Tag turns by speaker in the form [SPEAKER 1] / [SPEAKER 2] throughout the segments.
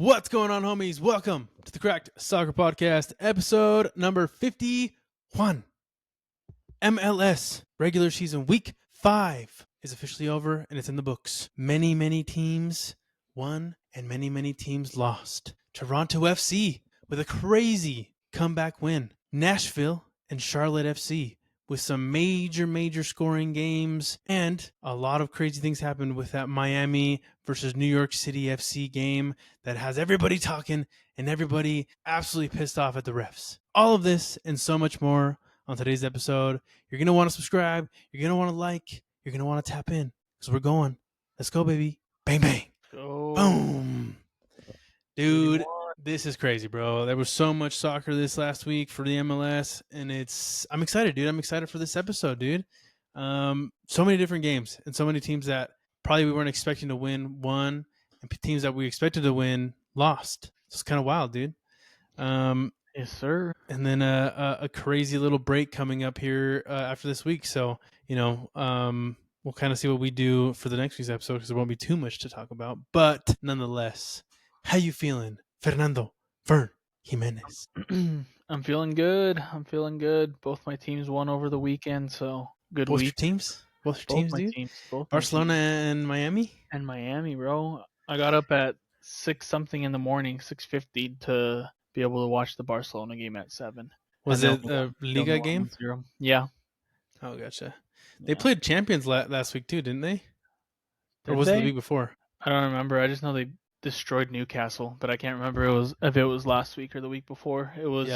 [SPEAKER 1] What's going on, homies? Welcome to the Cracked Soccer Podcast, episode number 51. MLS regular season week 5 is officially over and it's in the books. Many teams won and many teams lost. Toronto FC with a crazy comeback win. Nashville and Charlotte FC with some major scoring games, and a lot of crazy things happened with that Miami versus New York City FC game that has everybody talking and everybody absolutely pissed off at the refs. All of this and so much more on today's episode. You're going to want to subscribe. You're going to want to like. You're going to want to tap in because we're going. Let's go, baby. Bang, bang.
[SPEAKER 2] Go.
[SPEAKER 1] Boom. Dude, this is crazy, bro. There was so much soccer this last week for the MLS, and I'm excited, dude. I'm excited for this episode, dude. So many different games and so many teams that probably we weren't expecting to win won, and teams that we expected to win lost. It's kind of wild, dude.
[SPEAKER 2] Yes, sir.
[SPEAKER 1] And then a crazy little break coming up here after this week. So, we'll kind of see what we do for the next week's episode because there won't be too much to talk about. But nonetheless, how you feeling, Fernando, Fern, Jimenez?
[SPEAKER 2] I'm feeling good. Both my teams won over the weekend, so good
[SPEAKER 1] Both
[SPEAKER 2] week.
[SPEAKER 1] your teams? Both your teams, dude?
[SPEAKER 2] Both
[SPEAKER 1] Barcelona and Miami?
[SPEAKER 2] And Miami, bro. I got up at 6-something in the morning, 6:50, to be able to watch the Barcelona game at 7.
[SPEAKER 1] Was it a Liga game?
[SPEAKER 2] 0. Yeah.
[SPEAKER 1] Oh, gotcha. They played Champions last week too, didn't they? Or
[SPEAKER 2] Did
[SPEAKER 1] was
[SPEAKER 2] they?
[SPEAKER 1] it the week before?
[SPEAKER 2] I don't remember. I just know they destroyed Newcastle, but I can't remember if it was last week or the week before. It was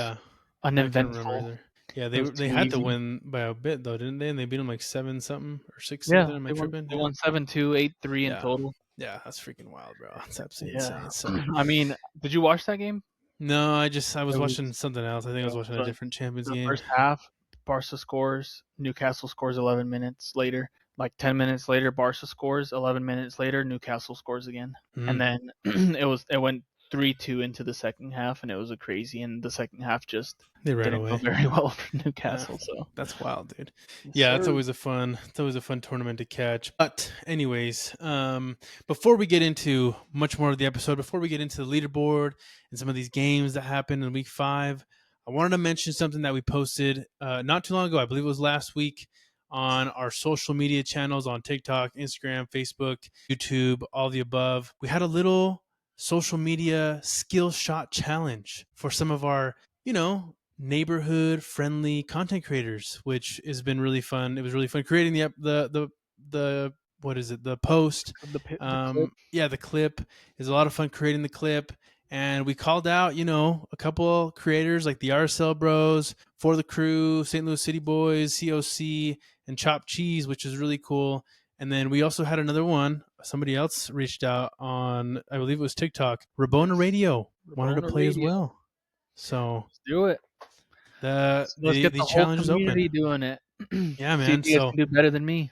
[SPEAKER 2] uneventful.
[SPEAKER 1] Yeah, they had to win by a bit though, didn't they? And they beat them like 7-something or 6-something.
[SPEAKER 2] Yeah,
[SPEAKER 1] Am I tripping?
[SPEAKER 2] They won 7-2, 8-3 in total.
[SPEAKER 1] Yeah, that's freaking wild, bro. That's absolutely insane. So,
[SPEAKER 2] I mean, did you watch that game?
[SPEAKER 1] No, I was watching something else. I think I was watching a different Champions game.
[SPEAKER 2] First half, Barca scores. Newcastle scores 11 minutes later. Like 10 minutes later, Barca scores. 11 minutes later, Newcastle scores again. And then it went 3-2 into the second half, and it was a crazy. And the second half just didn't go very well for Newcastle. So
[SPEAKER 1] that's wild, dude. Yeah, it's always a fun tournament to catch. But anyways, before we get into much more of the episode, before we get into the leaderboard and some of these games that happened in week 5, I wanted to mention something that we posted not too long ago. I believe it was last week on our social media channels on TikTok, Instagram, Facebook, YouTube, all the above. We had a little social media skill shot challenge for some of our, neighborhood friendly content creators, which has been really fun. It was really fun creating the what is it? The post.
[SPEAKER 2] the clip.
[SPEAKER 1] The clip is a lot of fun creating the clip. And we called out, a couple creators like the RSL Bros, For the Crew, St. Louis City Boys, COC, and Chopped Cheese, which is really cool. And then we also had another one. Somebody else reached out on, I believe it was TikTok. Rabona Radio wanted to play as well. So
[SPEAKER 2] let's do it.
[SPEAKER 1] Let's
[SPEAKER 2] get the
[SPEAKER 1] challenge is open.
[SPEAKER 2] Doing it.
[SPEAKER 1] Yeah, man.
[SPEAKER 2] See if you guys can do better than me.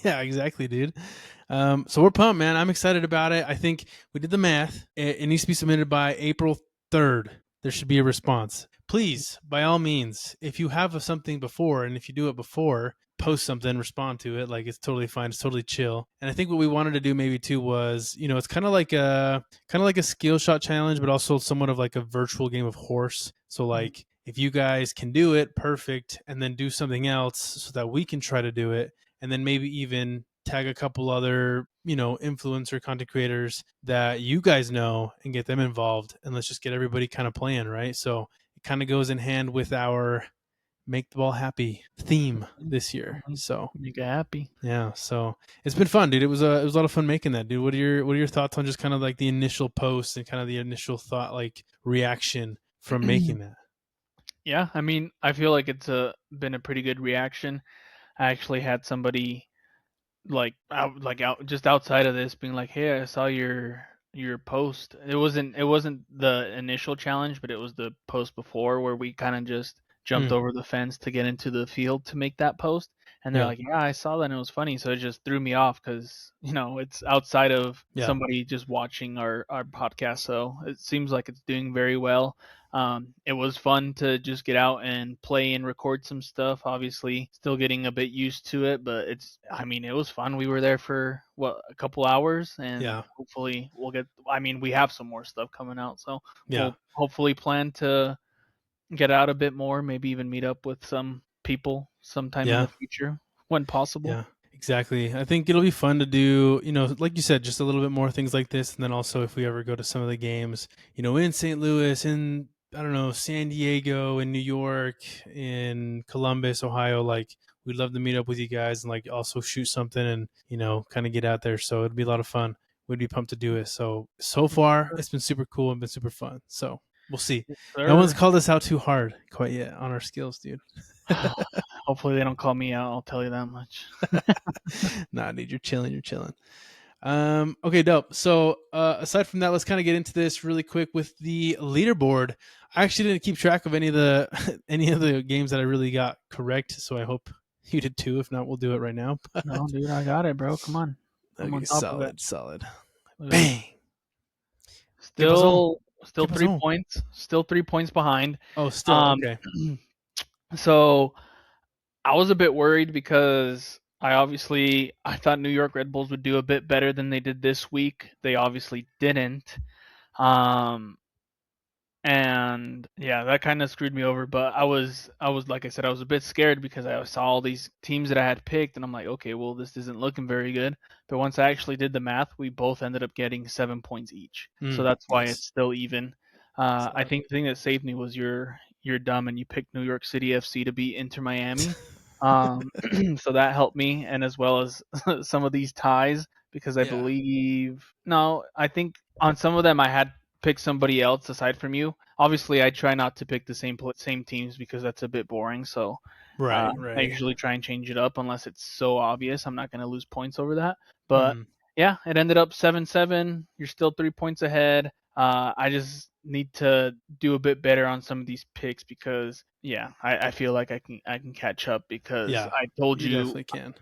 [SPEAKER 1] Yeah, exactly, dude. So we're pumped, man. I'm excited about it. I think we did the math. It needs to be submitted by April 3rd. There should be a response. Please, by all means, if you have something before, and if you do it before, post something, respond to it. Like, it's totally fine. It's totally chill. And I think what we wanted to do maybe too was, it's kind of like a skill shot challenge, but also somewhat of like a virtual game of horse. So like, if you guys can do it, perfect, and then do something else so that we can try to do it, and then maybe even tag a couple other, influencer content creators that you guys know and get them involved, and let's just get everybody kind of playing, right? So it kind of goes in hand with our Make the Ball Happy theme this year. So
[SPEAKER 2] make it happy.
[SPEAKER 1] Yeah, so it's been fun, dude. It was a lot of fun making that, dude. What are your thoughts on just kind of like the initial post and kind of the initial thought, like reaction from making that?
[SPEAKER 2] Yeah, I mean, I feel like it's been a pretty good reaction. I actually had somebody just outside of this being like, "Hey, I saw your post." It wasn't the initial challenge, but it was the post before where we kind of just jumped over the fence to get into the field to make that post. And they're like, "Yeah, I saw that and it was funny." So it just threw me off because, it's outside of somebody just watching our podcast. So it seems like it's doing very well. It was fun to just get out and play and record some stuff. Obviously, still getting a bit used to it, but it was fun. We were there for a couple hours, and
[SPEAKER 1] Yeah.
[SPEAKER 2] hopefully we'll get. We have some more stuff coming out, so
[SPEAKER 1] Yeah.
[SPEAKER 2] we'll hopefully plan to get out a bit more. Maybe even meet up with some people sometime in
[SPEAKER 1] Yeah.
[SPEAKER 2] the future when possible.
[SPEAKER 1] Yeah. Exactly. I think it'll be fun to do, like you said, just a little bit more things like this. And then also if we ever go to some of the games, in St. Louis, in, I don't know, San Diego, in New York, in Columbus, Ohio, like we'd love to meet up with you guys and like also shoot something and, kind of get out there. So it'd be a lot of fun. We'd be pumped to do it. So far it's been super cool and been super fun. So we'll see.
[SPEAKER 2] Yes,
[SPEAKER 1] No one's
[SPEAKER 2] sir.
[SPEAKER 1] called us out too hard quite yet on our skills, dude.
[SPEAKER 2] Hopefully they don't call me out. I'll tell you that much.
[SPEAKER 1] Nah, dude, you're chilling. You're chilling. Okay, dope. So aside from that, let's kind of get into this really quick with the leaderboard. I actually didn't keep track of any of the any of the games that I really got correct, so I hope you did too. If not, we'll do it right now.
[SPEAKER 2] No, dude, I got it, bro. Come on. I'm
[SPEAKER 1] Okay,
[SPEAKER 2] on top of it.
[SPEAKER 1] solid.
[SPEAKER 2] Look at that.
[SPEAKER 1] Bang. ¿Qué pasó?
[SPEAKER 2] Still
[SPEAKER 1] ¿Qué
[SPEAKER 2] three
[SPEAKER 1] pasó?
[SPEAKER 2] points. Still 3 points behind.
[SPEAKER 1] Oh, still
[SPEAKER 2] Um,
[SPEAKER 1] okay.
[SPEAKER 2] so I was a bit worried because I thought New York Red Bulls would do a bit better than they did this week. They obviously didn't. Um, and yeah, that kind of screwed me over. But I was like I said, I was a bit scared because I saw all these teams that I had picked, and I'm like, okay, well, this isn't looking very good. But once I actually did the math, we both ended up getting 7 points each, so that's why
[SPEAKER 1] Nice.
[SPEAKER 2] it's still even. I
[SPEAKER 1] Solid.
[SPEAKER 2] think the thing that saved me was you're dumb and you picked New York City FC to beat Inter Miami. So that helped me, and as well as some of these ties because
[SPEAKER 1] Yeah.
[SPEAKER 2] I think on some of them I had pick somebody else aside from you. Obviously, I try not to pick the same teams because that's a bit boring. So
[SPEAKER 1] Right.
[SPEAKER 2] I
[SPEAKER 1] Right.
[SPEAKER 2] usually try and change it up unless it's so obvious. I'm not going to lose points over that. But
[SPEAKER 1] Mm,
[SPEAKER 2] yeah, it ended up 7-7. You're still 3 points ahead. I just need to do a bit better on some of these picks because I feel like I can catch up because
[SPEAKER 1] yeah. You definitely can.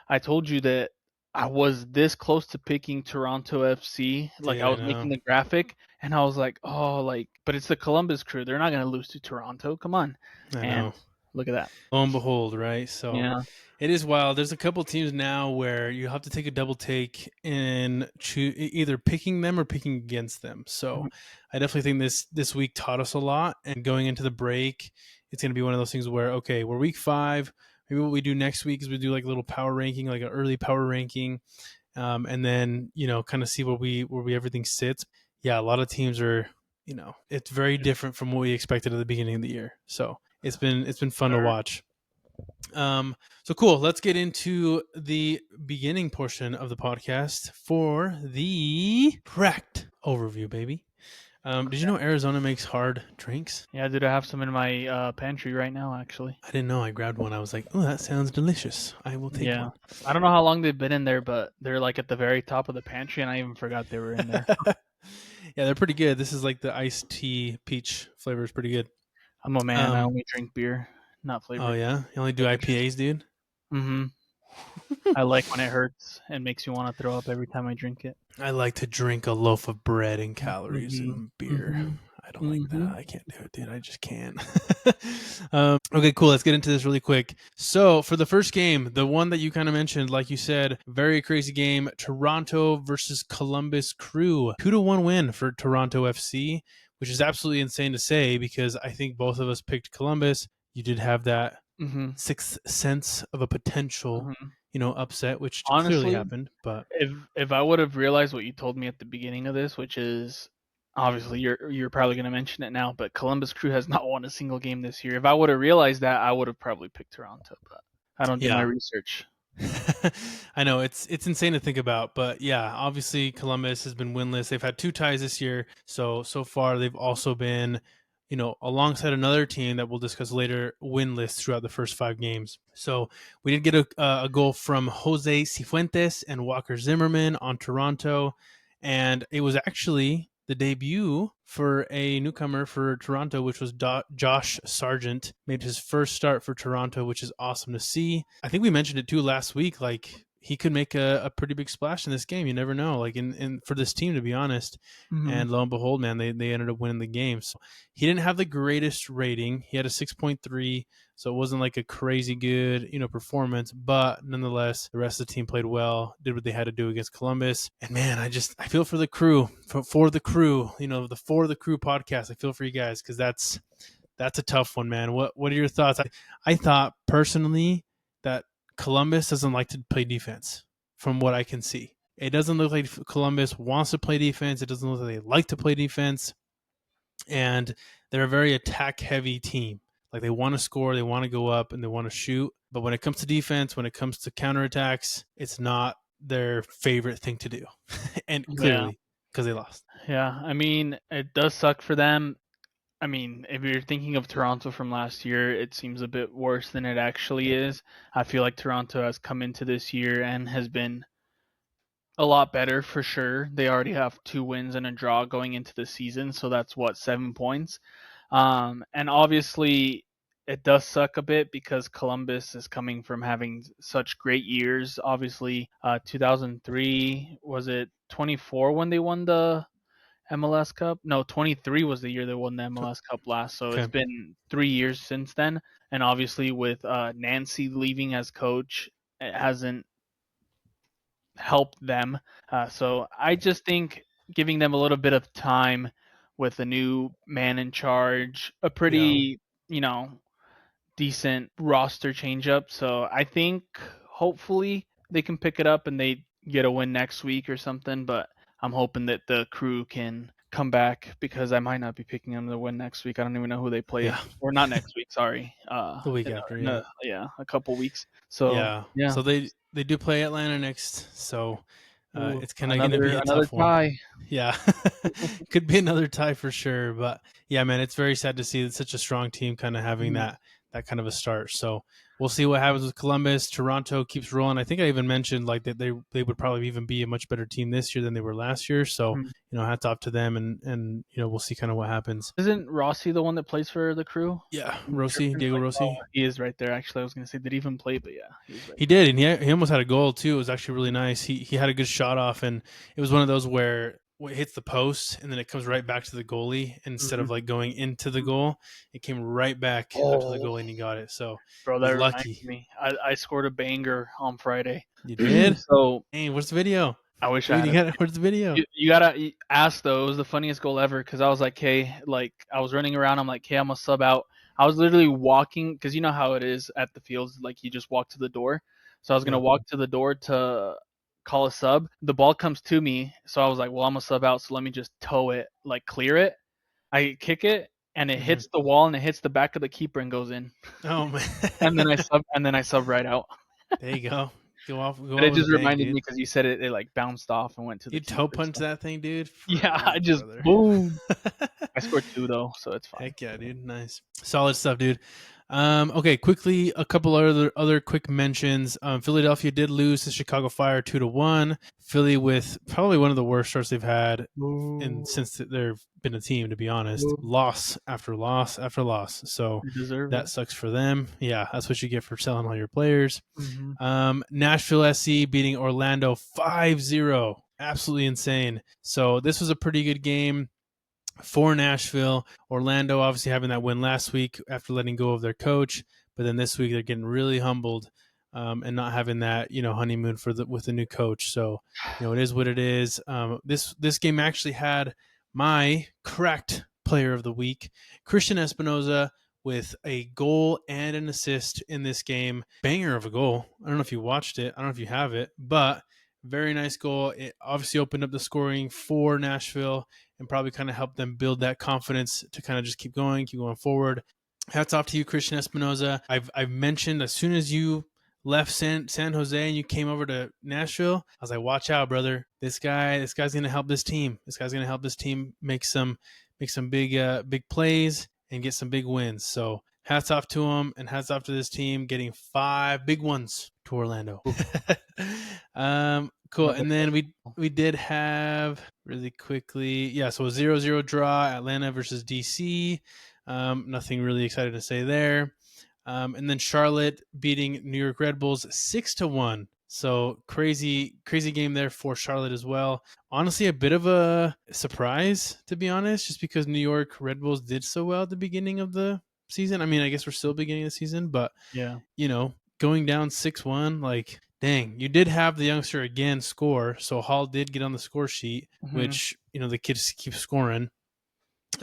[SPEAKER 2] I told you that I was this close to picking Toronto FC. Like
[SPEAKER 1] Dude,
[SPEAKER 2] I
[SPEAKER 1] I
[SPEAKER 2] was
[SPEAKER 1] know.
[SPEAKER 2] making the graphic and I was like, oh, but it's the Columbus Crew. They're not going to lose to Toronto. Come on.
[SPEAKER 1] I
[SPEAKER 2] And
[SPEAKER 1] know.
[SPEAKER 2] look at that.
[SPEAKER 1] Lo and behold, right? So
[SPEAKER 2] Yeah.
[SPEAKER 1] it is wild. There's a couple teams now where you have to take a double take in either picking them or picking against them. So
[SPEAKER 2] Mhm.
[SPEAKER 1] I definitely think this week taught us a lot. And going into the break, it's going to be one of those things where okay, we're week 5. Maybe what we do next week is we do like a little power ranking, like an early power ranking, and then kind of see where we everything sits. Yeah, a lot of teams are. It's very different from what we expected at the beginning of the year. So it's been fun to
[SPEAKER 2] Sure.
[SPEAKER 1] watch. So cool. Let's get into the beginning portion of the podcast for the cracked overview, baby. Did you know Arizona makes hard drinks?
[SPEAKER 2] Yeah, dude, I have some in my pantry right now, actually.
[SPEAKER 1] I didn't know. I grabbed one. I was like, oh, that sounds delicious. I will take
[SPEAKER 2] Yeah.
[SPEAKER 1] one.
[SPEAKER 2] I don't know how long they've been in there, but they're like at the very top of the pantry, and I even forgot they were in there.
[SPEAKER 1] Yeah, they're pretty good. This is like the iced tea peach flavor is pretty good.
[SPEAKER 2] I'm a man. I
[SPEAKER 1] Um,
[SPEAKER 2] only drink beer, not
[SPEAKER 1] oh
[SPEAKER 2] flavored
[SPEAKER 1] yeah, you only do
[SPEAKER 2] beverages.
[SPEAKER 1] IPAs, dude.
[SPEAKER 2] Mm-hmm. I like when it hurts and makes you want to throw up every time I drink it.
[SPEAKER 1] I like to drink a loaf of bread and calories
[SPEAKER 2] Mm-hmm.
[SPEAKER 1] and beer.
[SPEAKER 2] Mm-hmm.
[SPEAKER 1] I don't like
[SPEAKER 2] Mm-hmm.
[SPEAKER 1] that. I can't do it, dude. I just can't. Okay, cool. Let's get into this really quick. So, for the first game, the one that you kind of mentioned, like you said, very crazy game Toronto versus Columbus Crew. 2-1 win for Toronto FC, which is absolutely insane to say because I think both of us picked Columbus. You did have that
[SPEAKER 2] Mm-hmm.
[SPEAKER 1] sixth sense of a potential,
[SPEAKER 2] Mm-hmm.
[SPEAKER 1] upset, which clearly
[SPEAKER 2] Honestly,
[SPEAKER 1] happened, but
[SPEAKER 2] if I would have realized what you told me at the beginning of this, which is obviously you're probably going to mention it now, but Columbus Crew has not won a single game this year. If I would have realized that, I would have probably picked Toronto, but I don't do my
[SPEAKER 1] yeah.
[SPEAKER 2] research.
[SPEAKER 1] I know it's insane to think about, but yeah, obviously Columbus has been winless. They've had 2 ties this year, so far they've also been, alongside another team that we'll discuss later, winless throughout the first 5 games. So we did get a goal from Jose Cifuentes and Walker Zimmerman on Toronto, and it was actually the debut for a newcomer for Toronto, which was Josh Sargent. Made his first start for Toronto, which is awesome to see. I think we mentioned it too last week. Like, he could make a pretty big splash in this game. You never know, like in for this team, to be honest.
[SPEAKER 2] Mm-hmm.
[SPEAKER 1] And lo and behold, man, they ended up winning the game. So he didn't have the greatest rating. He had a 6.3, so it wasn't like a crazy good, performance. But nonetheless, the rest of the team played well, did what they had to do against Columbus. And man, I feel for the crew, for the crew, the For the Crew podcast. I feel for you guys because that's a tough one, man. What are your thoughts? I thought personally that Columbus doesn't like to play defense, from what I can see. It doesn't look like Columbus wants to play defense. It doesn't look like they like to play defense. And they're a very attack-heavy team. Like, they want to score, they want to go up, and they want to shoot. But when it comes to defense, when it comes to counterattacks, it's not their favorite thing to do. And
[SPEAKER 2] Yeah.
[SPEAKER 1] clearly, because they lost.
[SPEAKER 2] Yeah. I mean, it does suck for them. I mean, if you're thinking of Toronto from last year, it seems a bit worse than it actually is. I feel like Toronto has come into this year and has been a lot better for sure. They already have 2 wins and a draw going into the season, so that's 7 points. And obviously, it does suck a bit because Columbus is coming from having such great years. Obviously, 2003, was it 24 when they won the MLS Cup? No, 23 was the year they won the MLS Cup last. So it's
[SPEAKER 1] Okay.
[SPEAKER 2] been 3 years since then. And obviously, with Nancy leaving as coach, it hasn't helped them. So I just think giving them a little bit of time with a new man in charge, a
[SPEAKER 1] Yeah.
[SPEAKER 2] pretty, decent roster change up. So I think hopefully they can pick it up and they get a win next week or something. But I'm hoping that the crew can come back because I might not be picking them to win next week. I don't even know who they play,
[SPEAKER 1] Yeah.
[SPEAKER 2] or not next week. Sorry,
[SPEAKER 1] The week after, yeah.
[SPEAKER 2] a couple weeks. So
[SPEAKER 1] Yeah.
[SPEAKER 2] yeah,
[SPEAKER 1] So they do play Atlanta next. So
[SPEAKER 2] ooh,
[SPEAKER 1] it's kind of going to be a
[SPEAKER 2] another
[SPEAKER 1] tough one.
[SPEAKER 2] tie.
[SPEAKER 1] Yeah. Could be another tie for sure. But yeah, man, it's very sad to see that such a strong team kind of having
[SPEAKER 2] Mhm.
[SPEAKER 1] that kind of a start. So we'll see what happens with Columbus. Toronto keeps rolling. I think I even mentioned like that they would probably even be a much better team this year than they were last year. So,
[SPEAKER 2] Mhm.
[SPEAKER 1] hats off to them and we'll see kind of what happens.
[SPEAKER 2] Isn't Rossi the one that plays for the crew?
[SPEAKER 1] Yeah,
[SPEAKER 2] Am I
[SPEAKER 1] Rossi,
[SPEAKER 2] tripping?
[SPEAKER 1] Diego
[SPEAKER 2] Like, oh,
[SPEAKER 1] Rossi.
[SPEAKER 2] he is right there. Actually, I was gonna say, did he even play? But yeah, he's right
[SPEAKER 1] He
[SPEAKER 2] there.
[SPEAKER 1] did, and he almost had a goal too. It was actually really nice. He had a good shot off, and it was one of those where it hits the post and then it comes right back to the goalie instead of
[SPEAKER 2] Mhm.
[SPEAKER 1] like going into the goal. It came right back out to the
[SPEAKER 2] Oh,
[SPEAKER 1] goalie and he got it. So
[SPEAKER 2] bro,
[SPEAKER 1] he
[SPEAKER 2] that
[SPEAKER 1] was
[SPEAKER 2] reminds
[SPEAKER 1] lucky.
[SPEAKER 2] me. I scored a banger on Friday.
[SPEAKER 1] You did?
[SPEAKER 2] So
[SPEAKER 1] Hey, where's the video,
[SPEAKER 2] I wish I
[SPEAKER 1] dude?
[SPEAKER 2] had
[SPEAKER 1] You
[SPEAKER 2] a
[SPEAKER 1] got where's the video?
[SPEAKER 2] you gotta ask though. It was the funniest goal ever because I was like, hey, like I was running around. I'm like, hey, I'm gonna sub out. I was literally walking because you know how it is at the fields. Like you just walk to the door. So I was gonna
[SPEAKER 1] Yeah.
[SPEAKER 2] walk to the door to call a sub. The ball comes to me, so I was like, well, I'm gonna sub out. So let me just toe it, like clear it. I kick it, and it
[SPEAKER 1] Mhm.
[SPEAKER 2] hits the wall, and it hits the back of the keeper and goes in.
[SPEAKER 1] Oh man,
[SPEAKER 2] And then I sub right out.
[SPEAKER 1] there you go. Go
[SPEAKER 2] But
[SPEAKER 1] out
[SPEAKER 2] it
[SPEAKER 1] with a
[SPEAKER 2] just
[SPEAKER 1] bang,
[SPEAKER 2] reminded
[SPEAKER 1] dude.
[SPEAKER 2] me because you said it like bounced off and went to the
[SPEAKER 1] You toe
[SPEAKER 2] keeper.
[SPEAKER 1] punch
[SPEAKER 2] So
[SPEAKER 1] that thing, dude.
[SPEAKER 2] yeah, I
[SPEAKER 1] Forever,
[SPEAKER 2] just
[SPEAKER 1] brother.
[SPEAKER 2] boom. I scored 2 though, so it's fine.
[SPEAKER 1] Heck yeah, dude. Nice. Solid stuff, dude. Okay, quickly, a couple other quick mentions. Philadelphia did lose to Chicago Fire 2-1. Philly with probably one of the worst starts they've had
[SPEAKER 2] Ooh,
[SPEAKER 1] since they've been a team, to be honest.
[SPEAKER 2] ooh,
[SPEAKER 1] Loss after loss after loss. So
[SPEAKER 2] they deserve it.
[SPEAKER 1] that sucks for them. Yeah, that's what you get for selling all your players.
[SPEAKER 2] Mhm.
[SPEAKER 1] Nashville SC beating Orlando 5-0. Absolutely insane. So this was a pretty good game for Nashville. Orlando obviously having that win last week after letting go of their coach, but then this week they're getting really humbled and not having that honeymoon with the new coach. So it is what it is. This game actually had my correct player of the week, Christian Espinoza, with a goal and an assist in this game. Banger of a goal. I don't know if you watched it. I don't know if you have it, but very nice goal. It obviously opened up the scoring for Nashville and probably kind of help them build that confidence to kind of just keep going forward. Hats off to you, Christian Espinoza. I've mentioned as soon as you left San Jose and you came over to Nashville, I was like, watch out, brother. This guy's gonna help this team. This guy's gonna help this team make some big plays and get some big wins. So hats off to him and hats off to this team getting 5 big ones to Orlando.
[SPEAKER 2] Ooh,
[SPEAKER 1] Cool.
[SPEAKER 2] another
[SPEAKER 1] And then we did have really quickly, yeah. So a 0-0 draw, Atlanta versus DC. Nothing really excited to say there. And then Charlotte beating New York Red Bulls 6-1. So crazy game there for Charlotte as well. Honestly, a bit of a surprise, to be honest, just because New York Red Bulls did so well at the beginning of the season. I mean, I guess we're still beginning of the season, but
[SPEAKER 2] Yeah.
[SPEAKER 1] going down 6-1, like, dang, you did have the youngster again score. So Hall did get on the score sheet,
[SPEAKER 2] Mm-hmm.
[SPEAKER 1] which, the kids keep scoring.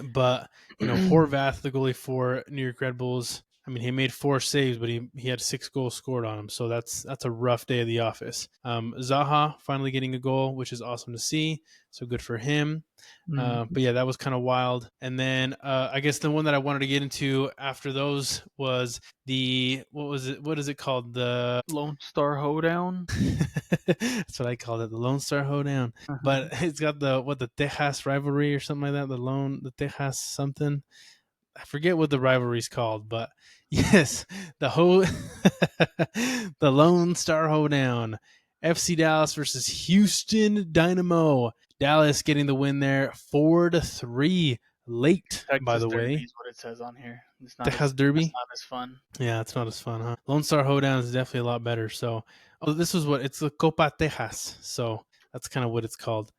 [SPEAKER 1] But, Horvath, the goalie for New York Red Bulls, I mean, he made 4 saves, but he had 6 goals scored on him. So that's a rough day of the office. Zaha finally getting a goal, which is awesome to see. So good for him. But yeah, that was kind of wild. And then I guess the one that I wanted to get into after those was what is it called? The
[SPEAKER 2] Lone Star Hoedown.
[SPEAKER 1] That's what I called it, the Lone Star Hoedown. But it's got the Tejas rivalry or something like that. The Tejas something. I forget what the rivalry's called, but yes, the Lone Star Hoedown. FC Dallas versus Houston Dynamo. Dallas getting the win there, 4-3. Late, by
[SPEAKER 2] Texas
[SPEAKER 1] the
[SPEAKER 2] Derby
[SPEAKER 1] way.
[SPEAKER 2] is what it says on here. It's not
[SPEAKER 1] Tejas
[SPEAKER 2] as
[SPEAKER 1] Derby.
[SPEAKER 2] It's not as fun.
[SPEAKER 1] Yeah, it's not as fun, huh? Lone Star Hoedown is definitely a lot better. So, this was it's the Copa Tejas. So that's kind of what it's called.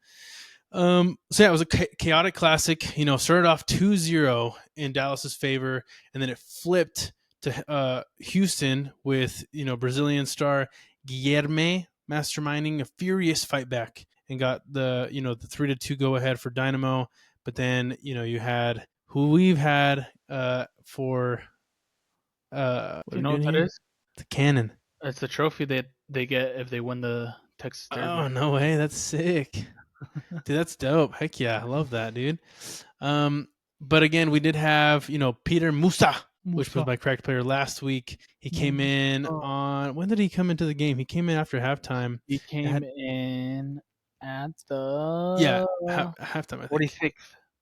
[SPEAKER 1] So yeah, it was a chaotic classic. Started off 2-0 in Dallas's favor, and then it flipped to Houston with Brazilian star Guilherme masterminding a furious fight back and got the 3-2 go ahead for Dynamo. But then you had who we've had for what
[SPEAKER 2] Do
[SPEAKER 1] are
[SPEAKER 2] you
[SPEAKER 1] we
[SPEAKER 2] know
[SPEAKER 1] doing
[SPEAKER 2] what that
[SPEAKER 1] here?
[SPEAKER 2] is?
[SPEAKER 1] The cannon.
[SPEAKER 2] It's the trophy that they get if they win the Texas Derby.
[SPEAKER 1] Oh no way! That's sick. Dude, that's dope. Heck yeah, I love that, dude. But again, we did have, Peter Musa, which was my correct player last week. He came in on when did he come into the game? He came in after halftime.
[SPEAKER 2] He came in at
[SPEAKER 1] Yeah,
[SPEAKER 2] the
[SPEAKER 1] halftime, I think.
[SPEAKER 2] 46th.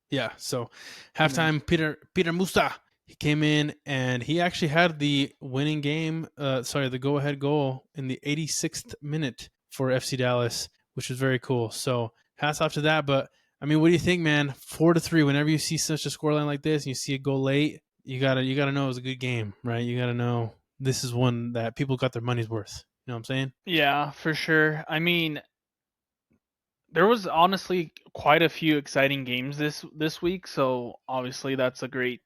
[SPEAKER 1] Yeah, so halftime, Peter Musa. He came in and he actually had the winning game. The go-ahead goal in the 86th minute for FC Dallas, which was very cool. So hats off to that. But I mean, what do you think, man? 4-3. Whenever you see such a scoreline like this and you see a goal late, you gotta know it was a good game, right? You gotta know this is one that people got their money's worth. You know what I'm saying?
[SPEAKER 2] Yeah, for sure. I mean, there was honestly quite a few exciting games this week, so obviously that's a great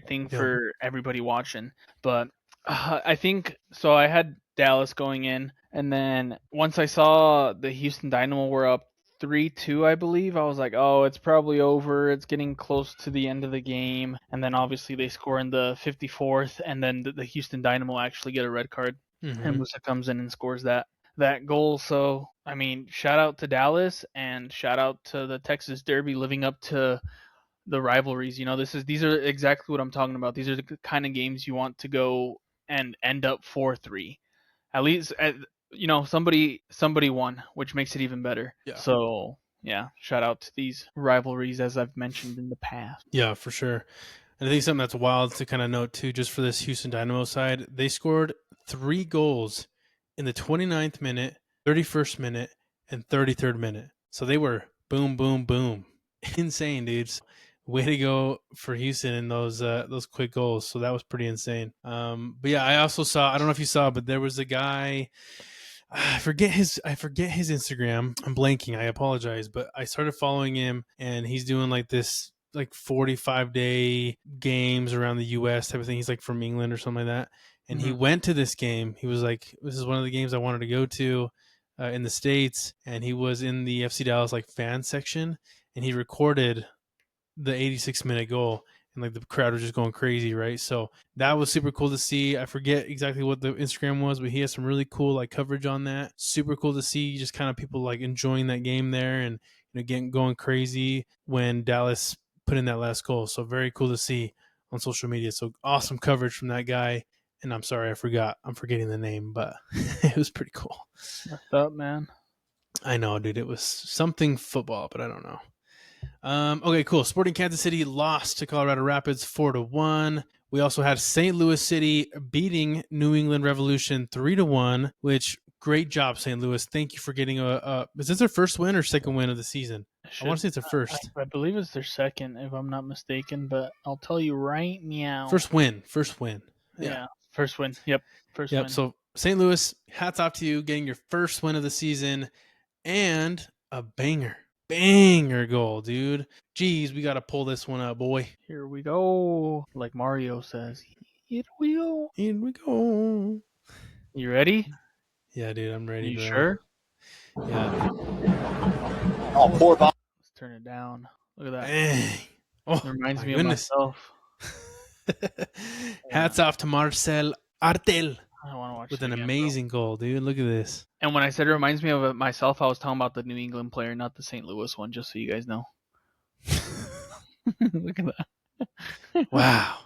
[SPEAKER 2] thing
[SPEAKER 1] Yeah.
[SPEAKER 2] for everybody watching. But I think so. I had Dallas going in, and then once I saw the Houston Dynamo were up 3-2, I believe, I was like, oh, it's probably over. It's getting close to the end of the game, and then obviously they score in the 54th, and then the Houston Dynamo actually get a red card, and Musa comes in and scores that goal. So I mean, shout out to Dallas and shout out to the Texas Derby living up to the rivalries. These are exactly what I'm talking about. These are the kind of games you want to go and end up 4-3. At least somebody won, which makes it even better.
[SPEAKER 1] Yeah.
[SPEAKER 2] So yeah, shout out to these rivalries as I've mentioned in the past.
[SPEAKER 1] Yeah, for sure. And I think something that's wild to kind of note too, just for this Houston Dynamo side, they scored 3 goals in the 29th minute, 31st minute, and 33rd minute. So they were boom, boom, boom. Insane, dudes. Way to go for Houston in those quick goals. So that was pretty insane. But yeah, I also saw, I don't know if you saw, but there was a guy, I forget his Instagram. I'm blanking. I apologize, but I started following him and he's doing like this 45-day games around the US type of thing. He's like from England or something like that. And he went to this game. He was like, this is one of the games I wanted to go to in the States. And he was in the FC Dallas fan section and he recorded the 86-minute goal and the crowd was just going crazy, right? So that was super cool to see. I forget exactly what the Instagram was, but he has some really cool coverage on that. Super cool to see just kind of people enjoying that game there and getting going crazy when Dallas put in that last goal. So very cool to see on social media. So awesome coverage from that guy. And I'm sorry, I'm forgetting the name, but it was pretty cool.
[SPEAKER 2] What's up, man?
[SPEAKER 1] I know, dude. It was something football, but I don't know. Okay, cool. Sporting Kansas City lost to Colorado Rapids 4-1. We also had St. Louis City beating New England Revolution 3-1, which great job, St. Louis. Thank you for getting is this their first win or second win of the season? I want to say it's their first.
[SPEAKER 2] I believe it's their second, if I'm not mistaken, but I'll tell you right now.
[SPEAKER 1] First win.
[SPEAKER 2] Yeah, first win. Yep, first win.
[SPEAKER 1] So St. Louis, hats off to you getting your first win of the season and a banger goal, dude. Jeez, we got to pull this one up, boy.
[SPEAKER 2] Here we go. Like Mario says, here we go.
[SPEAKER 1] Here we go.
[SPEAKER 2] You ready?
[SPEAKER 1] Yeah, dude, I'm ready,
[SPEAKER 2] You
[SPEAKER 1] bro.
[SPEAKER 2] sure?
[SPEAKER 1] Yeah.
[SPEAKER 2] Oh, poor Bob. Let's turn it down. Look at that.
[SPEAKER 1] Bang. Oh,
[SPEAKER 2] It reminds
[SPEAKER 1] my
[SPEAKER 2] me
[SPEAKER 1] goodness.
[SPEAKER 2] of myself.
[SPEAKER 1] Hats off to Marcel Artel
[SPEAKER 2] I want to watch
[SPEAKER 1] with
[SPEAKER 2] it
[SPEAKER 1] an
[SPEAKER 2] again,
[SPEAKER 1] amazing goal, dude. Look at this.
[SPEAKER 2] And when I said it reminds me of myself, I was talking about the New England player, not the St. Louis one, just so you guys know. Look at that.
[SPEAKER 1] Wow.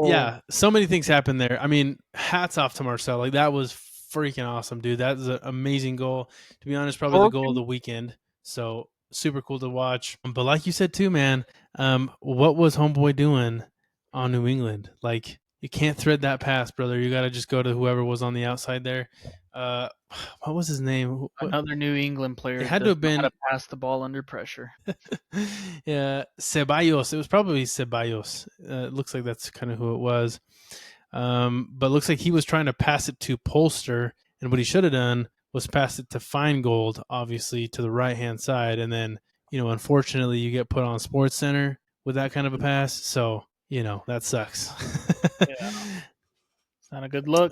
[SPEAKER 1] Yeah, so many things happened there. I mean, hats off to Marcel. Like, that was freaking awesome, dude. That was an amazing goal. To be honest, probably the goal of the weekend. So super cool to watch. But like you said too, man, what was homeboy doing on New England? Like, you can't thread that pass, brother. You got to just go to whoever was on the outside there. What was his name?
[SPEAKER 2] Another New England player.
[SPEAKER 1] It had to have been
[SPEAKER 2] how to pass the ball under pressure.
[SPEAKER 1] Yeah, Ceballos. It was probably Ceballos. It looks like that's kind of who it was. But it looks like he was trying to pass it to Polster, and what he should have done was pass it to Feingold, obviously to the right hand side, and then unfortunately, you get put on Sports Center with that kind of a pass. So that sucks.
[SPEAKER 2] Yeah, it's not a good look.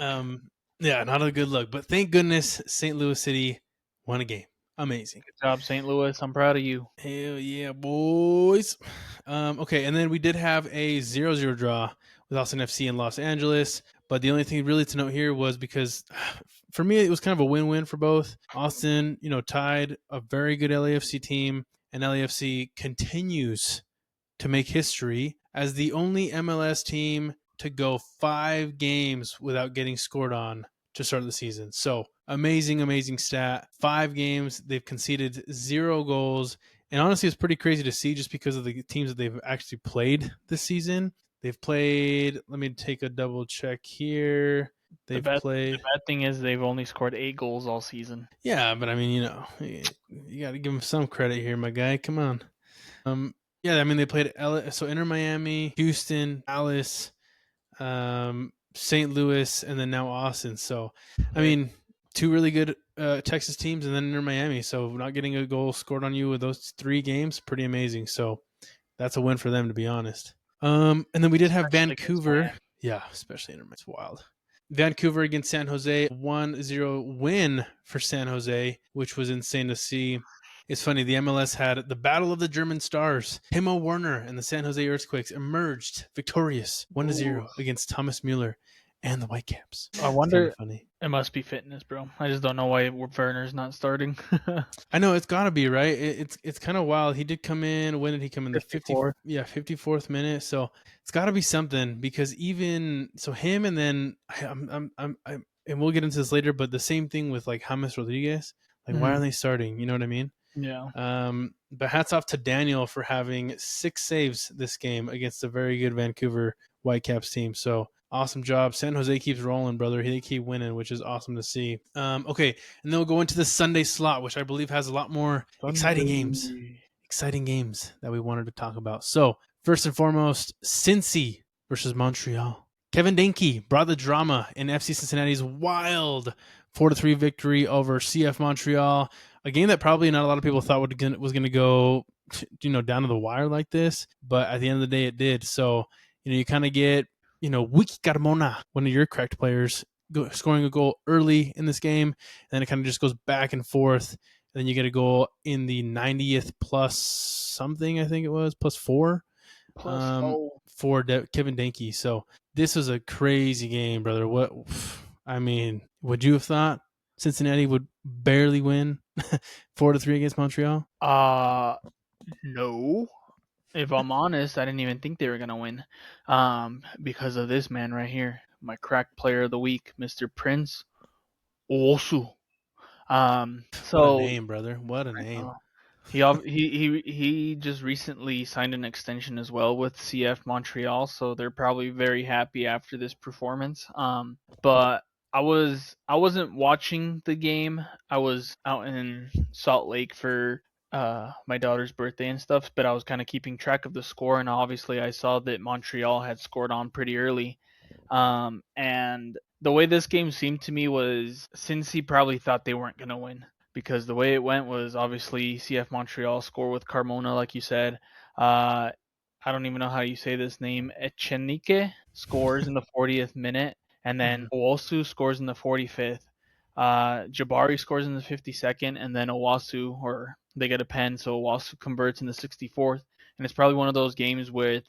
[SPEAKER 1] Yeah, not a good look. But thank goodness St. Louis City won a game. Amazing.
[SPEAKER 2] Good job, St. Louis. I'm proud of you.
[SPEAKER 1] Hell yeah, boys. Okay, and then we did have a 0-0 draw with Austin FC in Los Angeles. But the only thing really to note here was because for me, it was kind of a win-win for both. Austin, tied a very good LAFC team, and LAFC continues to make history as the only MLS team to go 5 games without getting scored on to start the season. So amazing stat. 5 games, they've conceded 0 goals. And honestly, it's pretty crazy to see just because of the teams that they've actually played this season. They've played, let me take a double check here.
[SPEAKER 2] The bad thing is they've only scored 8 goals all season.
[SPEAKER 1] Yeah, but I mean, you got to give them some credit here, my guy. Come on. Yeah, I mean, they played Inter Miami, Houston, Dallas, St. Louis, and then now Austin. So, I mean, 2 really good Texas teams, and then Inter Miami. So, not getting a goal scored on you with those 3 games, pretty amazing. So, that's a win for them, to be honest. And then we did have Vancouver. Yeah, especially Inter Miami. It's wild. Vancouver against San Jose, 1-0 win for San Jose, which was insane to see. It's funny, the MLS had the Battle of the German Stars. Timo Werner and the San Jose Earthquakes emerged victorious 1-0 against Thomas Mueller and the Whitecaps.
[SPEAKER 2] I wonder, funny. It must be fitness, bro. I just don't know why Werner's not starting.
[SPEAKER 1] I know, it's got to be, right? It's kind of wild. He did come in. When did he come in? The 54th minute. So it's got to be something because him and then and we'll get into this later, but the same thing with like James Rodriguez. Like, why are they starting? You know what I mean?
[SPEAKER 2] Yeah.
[SPEAKER 1] But hats off to Daniel for having 6 saves this game against a very good Vancouver Whitecaps team. So awesome job. San Jose keeps rolling, brother. They keep winning, which is awesome to see. Okay, and then we'll go into the Sunday slot, which I believe has a lot more exciting games that we wanted to talk about. So first and foremost, Cincy versus Montreal. Kevin Denke brought the drama in FC Cincinnati's wild 4-3 victory over CF Montreal. A game that probably not a lot of people thought was going to go, down to the wire like this, but at the end of the day, it did. So, you kind of get, Wiki Carmona, one of your correct players, scoring a goal early in this game, and then it kind of just goes back and forth. And then you get a goal in the 90th plus something, I think it was, plus 4 for Kevin Denke. So this was a crazy game, brother. Would you have thought Cincinnati would barely win 4-3 against Montreal?
[SPEAKER 2] No. If I'm honest, I didn't even think they were gonna win, because of this man right here, my crack player of the week, Mr. Prince Osu.
[SPEAKER 1] What a name, brother! What a name.
[SPEAKER 2] He just recently signed an extension as well with CF Montreal, so they're probably very happy after this performance. But I wasn't watching the game. I was out in Salt Lake for my daughter's birthday and stuff, but I was kind of keeping track of the score, and obviously I saw that Montreal had scored on pretty early. And the way this game seemed to me was Cincy probably thought they weren't going to win, because the way it went was obviously CF Montreal score with Carmona, like you said. I don't even know how you say this name. Echenike scores in the 40th minute, and then Owasu scores in the 45th. Jabari scores in the 52nd, and then Owasu, or they get a pen, so Owasu converts in the 64th. And it's probably one of those games with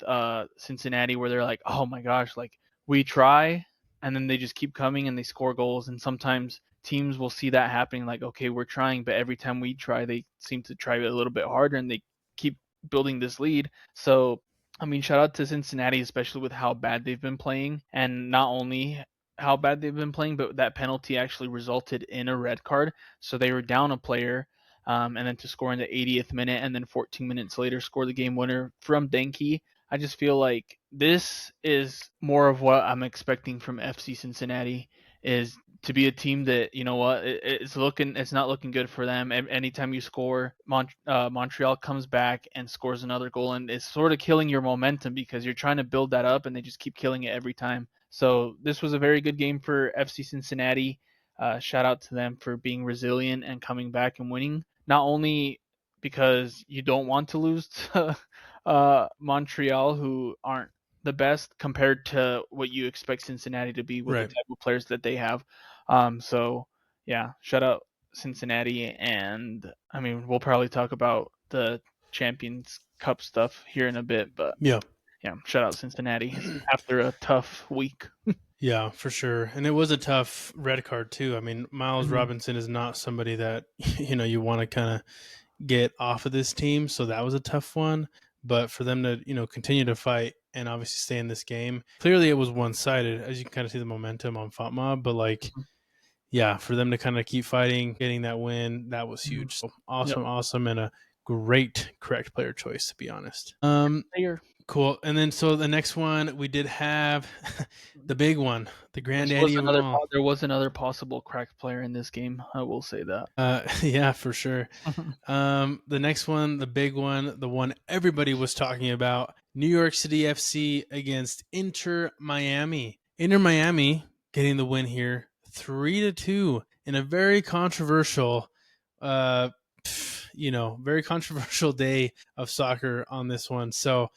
[SPEAKER 2] Cincinnati where they're like, oh my gosh, like we try, and then they just keep coming and they score goals. And sometimes teams will see that happening, like, okay, we're trying, but every time we try, they seem to try a little bit harder and they keep building this lead. So, I mean, shout out to Cincinnati, especially with how bad they've been playing. And not only how bad they've been playing, but that penalty actually resulted in a red card. So they were down a player. And then to score in the 80th minute and then 14 minutes later score the game winner from Denki. I just feel like this is more of what I'm expecting from FC Cincinnati, is to be a team that, you know what, it's not looking good for them. Anytime you score, Montreal comes back and scores another goal, and it's sort of killing your momentum because you're trying to build that up and they just keep killing it every time. So this was a very good game for FC Cincinnati. Shout out to them for being resilient and coming back and winning. Not only because you don't want to lose to Montreal, who aren't the best compared to what you expect Cincinnati to be with the type of players that they have. So yeah, shout out Cincinnati, and I mean we'll probably talk about the Champions Cup stuff here in a bit, but
[SPEAKER 1] Yeah.
[SPEAKER 2] Shout out Cincinnati after a tough week.
[SPEAKER 1] Yeah, for sure. And it was a tough red card too. I mean, Miles Robinson is not somebody that you want to kind of get off of this team, so that was a tough one. But for them to continue to fight and obviously stay in this game, clearly it was one-sided, as you can kind of see the momentum on FOTMOB. But like, yeah, for them to kind of keep fighting, getting that win, that was huge. So awesome, and a great correct player choice, to be honest. Cool. And then so the next one we did have the big one, the granddaddy of them all.
[SPEAKER 2] There was another possible crack player in this game. I will say that.
[SPEAKER 1] Yeah, for sure. The next one, the big one, the one everybody was talking about, New York City FC against Inter Miami. Inter Miami getting the win here, 3-2 in a very controversial, very controversial day of soccer on this one. So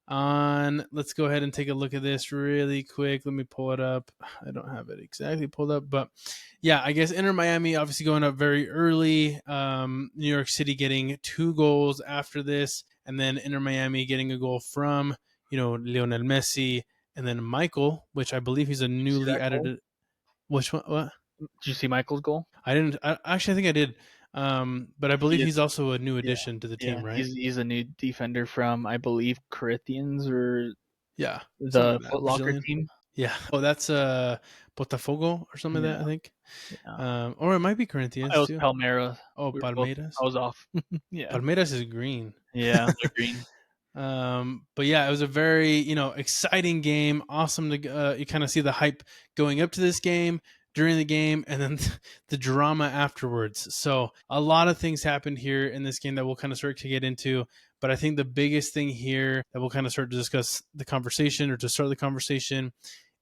[SPEAKER 1] let's go ahead and take a look at this really quick. Let me pull it up. I don't have it exactly pulled up, but yeah, I guess Inter Miami obviously going up very early. New York City getting 2 goals after this, and then Inter Miami getting a goal from Lionel Messi, and then Michael, which I believe he's a newly added. Which one? What?
[SPEAKER 2] Did you see Michael's goal?
[SPEAKER 1] I didn't. Actually, I think I did. But I believe he's also a new addition to the team, right?
[SPEAKER 2] He's a new defender from, I believe, Corinthians or
[SPEAKER 1] the
[SPEAKER 2] Foot Locker team.
[SPEAKER 1] Yeah. Oh, that's Botafogo or something like that, I think. Yeah. Or it might be Corinthians.
[SPEAKER 2] It was
[SPEAKER 1] too.
[SPEAKER 2] Palmeiras.
[SPEAKER 1] Oh, Palmeiras.
[SPEAKER 2] I was off. Yeah.
[SPEAKER 1] Palmeiras is green.
[SPEAKER 2] Yeah, they're green.
[SPEAKER 1] But yeah, it was a very exciting game. Awesome to you kind of see the hype going up to this game, during the game, and then the drama afterwards. So a lot of things happened here in this game that we'll kind of start to get into. But I think the biggest thing here that we'll kind of start to discuss the conversation, or to start the conversation,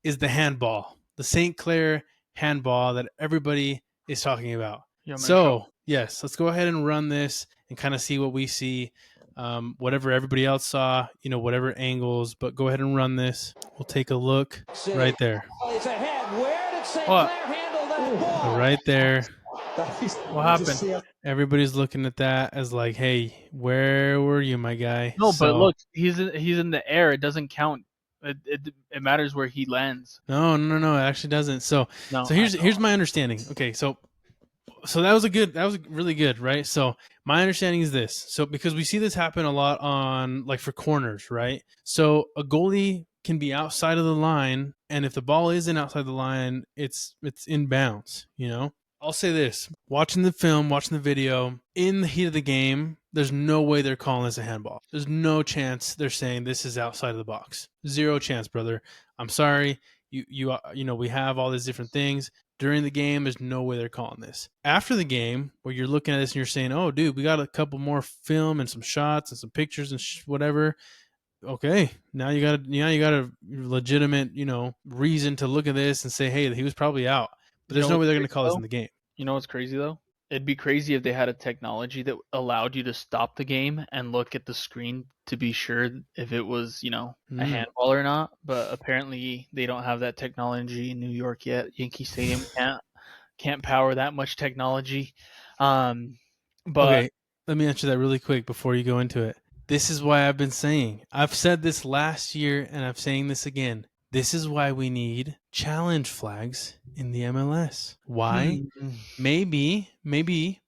[SPEAKER 1] is the handball, the St. Clair handball that everybody is talking about. So yes, let's go ahead and run this and kind of see what we see. Whatever everybody else saw, whatever angles, but go ahead and run this. We'll take a look right there.
[SPEAKER 3] It's ahead. Where did St. Clair handle that ball?
[SPEAKER 1] Right there. What happened? Everybody's looking at that as like, hey, where were you, my guy?
[SPEAKER 2] No, but look, he's in the air. It doesn't count. It matters where he lands.
[SPEAKER 1] No, it actually doesn't. So here's my understanding. Okay, so that was really good, right? So my understanding is this. So because we see this happen a lot on, like, for corners, right? So a goalie can be outside of the line, and if the ball isn't outside the line, it's in bounds, I'll say this. Watching the film, watching the video, in the heat of the game, there's no way they're calling this a handball. There's no chance they're saying this is outside of the box. Zero chance, brother. I'm sorry. We have all these different things. During the game, there's no way they're calling this. After the game, where you're looking at this and you're saying, oh, dude, we got a couple more film and some shots and some pictures and whatever, okay, now you got a legitimate, reason to look at this and say, hey, he was probably out. But there's no way they're going to call this in the game.
[SPEAKER 2] You know what's crazy though? It'd be crazy if they had a technology that allowed you to stop the game and look at the screen to be sure if it was, a handball or not. But apparently they don't have that technology in New York yet. Yankee Stadium can't power that much technology. But
[SPEAKER 1] okay, let me answer that really quick before you go into it. This is why I've been saying, I've said this last year and I'm saying this again. This is why we need challenge flags in the MLS. Why? Maybe the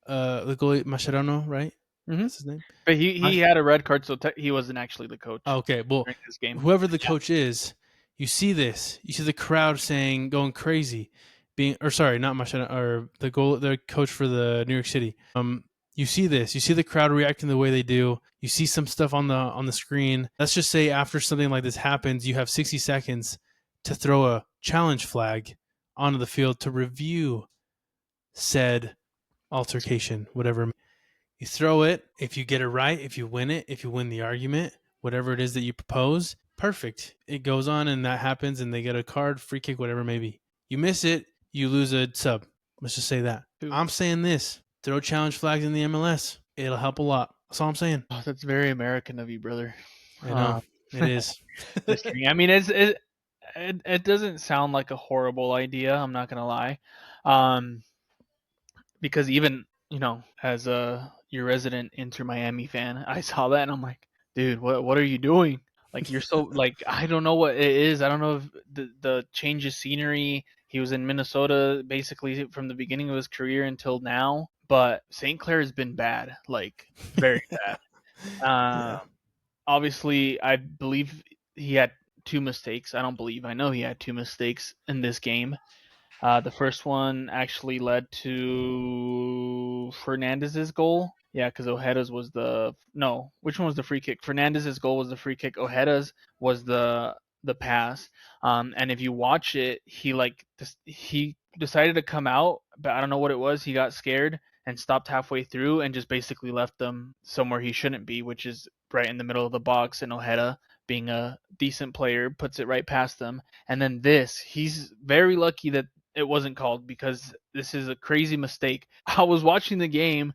[SPEAKER 1] goalie Mascherano, right?
[SPEAKER 2] Mm-hmm.
[SPEAKER 1] That's his name.
[SPEAKER 2] But he had a red card, so he wasn't actually the coach.
[SPEAKER 1] Okay, well,
[SPEAKER 2] during this game.
[SPEAKER 1] Whoever the coach is, you see this. You see the crowd going crazy, not Mascherano, or the coach for the New York City. You see this. You see the crowd reacting the way they do. You see some stuff on the screen. Let's just say after something like this happens, you have 60 seconds to throw a challenge flag onto the field to review said altercation, whatever. You throw it. If you get it right, if you win it, if you win the argument, whatever it is that you propose, perfect. It goes on and that happens and they get a card, free kick, whatever it may be. You miss it, you lose a sub. Let's just say that. I'm saying this. Throw challenge flags in the MLS. It'll help a lot. That's all I'm saying.
[SPEAKER 2] Oh, that's very American of you, brother.
[SPEAKER 1] I know. It is.
[SPEAKER 2] I mean, it doesn't sound like a horrible idea. I'm not gonna lie, because even as your resident Inter Miami fan, I saw that and I'm like, dude, what are you doing? Like you're so like I don't know what it is. I don't know if the change of scenery. He was in Minnesota basically from the beginning of his career until now, but St. Clair has been bad, like very bad.
[SPEAKER 1] Yeah.
[SPEAKER 2] Obviously, I believe he had two mistakes. I know he had two mistakes in this game. The first one actually led to Fernandez's goal. Yeah, because Ojeda's was which one was the free kick? Fernandez's goal was the free kick. Ojeda's was the pass. And if you watch it, he decided to come out, but I don't know what it was. He got scared and stopped halfway through and just basically left them somewhere he shouldn't be, which is right in the middle of the box. And Ojeda, being a decent player, puts it right past them. And then he's very lucky that it wasn't called because this is a crazy mistake. I was watching the game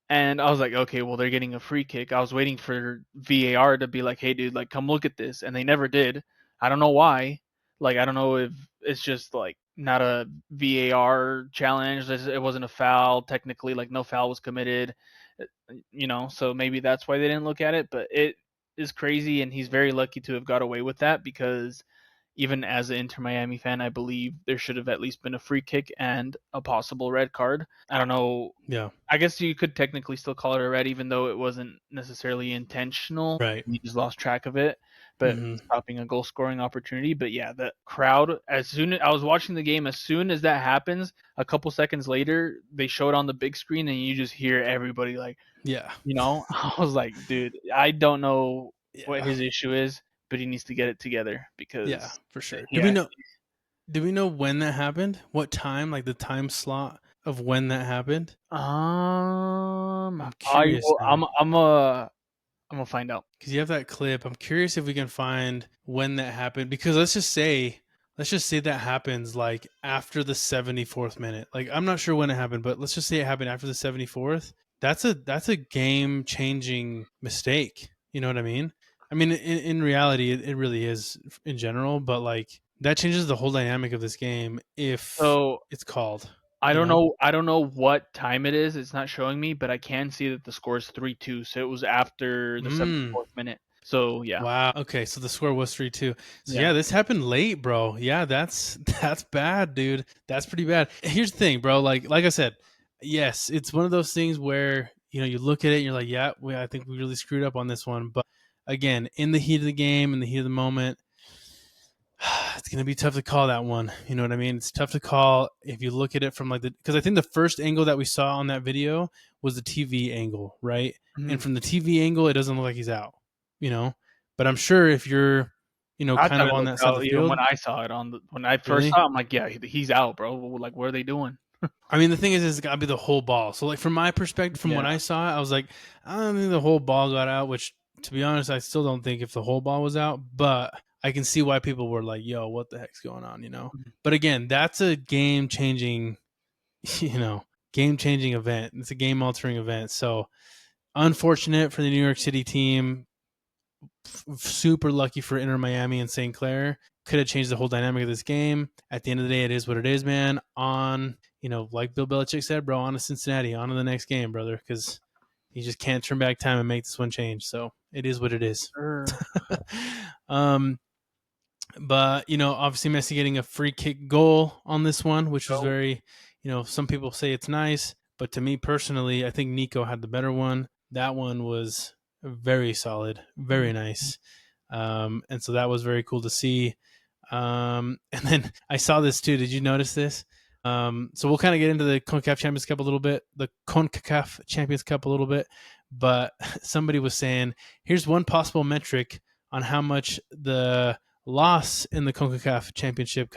[SPEAKER 2] and I was like, okay, well, they're getting a free kick. I was waiting for VAR to be like, hey, dude, like, come look at this. And they never did. I don't know why. Like, I don't know if it's just like not a VAR challenge. It wasn't a foul. Technically, like, no foul was committed, so maybe that's why they didn't look at it. But it is crazy. And he's very lucky to have got away with that because even as an Inter Miami fan, I believe there should have at least been a free kick and a possible red card. I don't know.
[SPEAKER 1] Yeah.
[SPEAKER 2] I guess you could technically still call it a red, even though it wasn't necessarily intentional.
[SPEAKER 1] Right.
[SPEAKER 2] He just lost track of it, but stopping a goal scoring opportunity. But yeah, the crowd, as soon as I was watching the game, as soon as that happens, a couple seconds later, they show it on the big screen and you just hear everybody like,
[SPEAKER 1] yeah.
[SPEAKER 2] I was like, dude, I don't know what his issue is, but he needs to get it together because
[SPEAKER 1] for sure. Do we know when that happened? What time? Like the time slot of when that happened?
[SPEAKER 2] I'm
[SPEAKER 1] curious.
[SPEAKER 2] I'm gonna find out
[SPEAKER 1] because you have that clip. I'm curious if we can find when that happened because let's just say that happens like after the 74th minute. Like I'm not sure when it happened, but let's just say it happened after the 74th. That's a game changing mistake. You know what I mean? I mean, in reality, it really is in general, but like that changes the whole dynamic of this game if it's called.
[SPEAKER 2] I don't know what time it is. It's not showing me, but I can see that the score is 3-2. So it was after the 74th minute. So yeah.
[SPEAKER 1] Wow. Okay, so the score was 3-2. So yeah, this happened late, bro. Yeah, that's bad, dude. That's pretty bad. Here's the thing, bro. Like I said, yes, it's one of those things where you look at it and you're like, yeah, I think we really screwed up on this one, but again, in the heat of the game, in the heat of the moment, it's going to be tough to call that one. You know what I mean? It's tough to call if you look at it from because I think the first angle that we saw on that video was the TV angle, right? Mm-hmm. And from the TV angle, it doesn't look like he's out, But I'm sure if you're, kind of on that side of the field.
[SPEAKER 2] When I saw it when I first saw it, I'm like, yeah, he's out, bro. Like, what are they doing?
[SPEAKER 1] I mean, the thing is it's got to be the whole ball. So, like, from my perspective, from when I saw it, I was like, I don't think the whole ball got out, which to be honest, I still don't think if the whole ball was out, but I can see why people were like, yo, what the heck's going on, But again, that's a game-changing, game-changing event. It's a game-altering event. So unfortunate for the New York City team. Super lucky for Inter Miami and St. Clair. Could have changed the whole dynamic of this game. At the end of the day, it is what it is, man. On, like Bill Belichick said, bro, on to Cincinnati, on to the next game, brother, because you just can't turn back time and make this one change. So it is what it is.
[SPEAKER 2] Sure.
[SPEAKER 1] But, obviously Messi getting a free kick goal on this one, which was very, some people say it's nice. But to me personally, I think Nico had the better one. That one was very solid, very nice. And so that was very cool to see. And then I saw this too. Did you notice this? So we'll kind of get into the CONCACAF Champions Cup a little bit, but somebody was saying, here's one possible metric on how much the loss in the CONCACAF Championship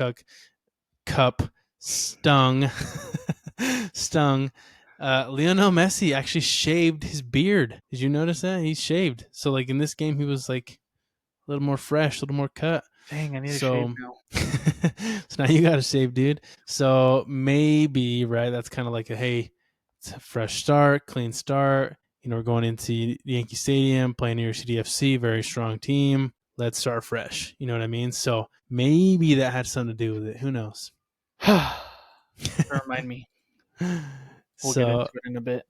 [SPEAKER 1] Cup stung. Lionel Messi actually shaved his beard. Did you notice that? He shaved. So like in this game, he was like a little more fresh, a little more cut.
[SPEAKER 2] Dang, I need to shave now.
[SPEAKER 1] So now you got to shave, dude. So maybe, right, that's kind of like it's a fresh start, clean start. We're going into Yankee Stadium, playing New York City FC, very strong team. Let's start fresh. You know what I mean? So maybe that had something to do with it. Who knows?
[SPEAKER 2] Remind me. We'll get into it in a bit.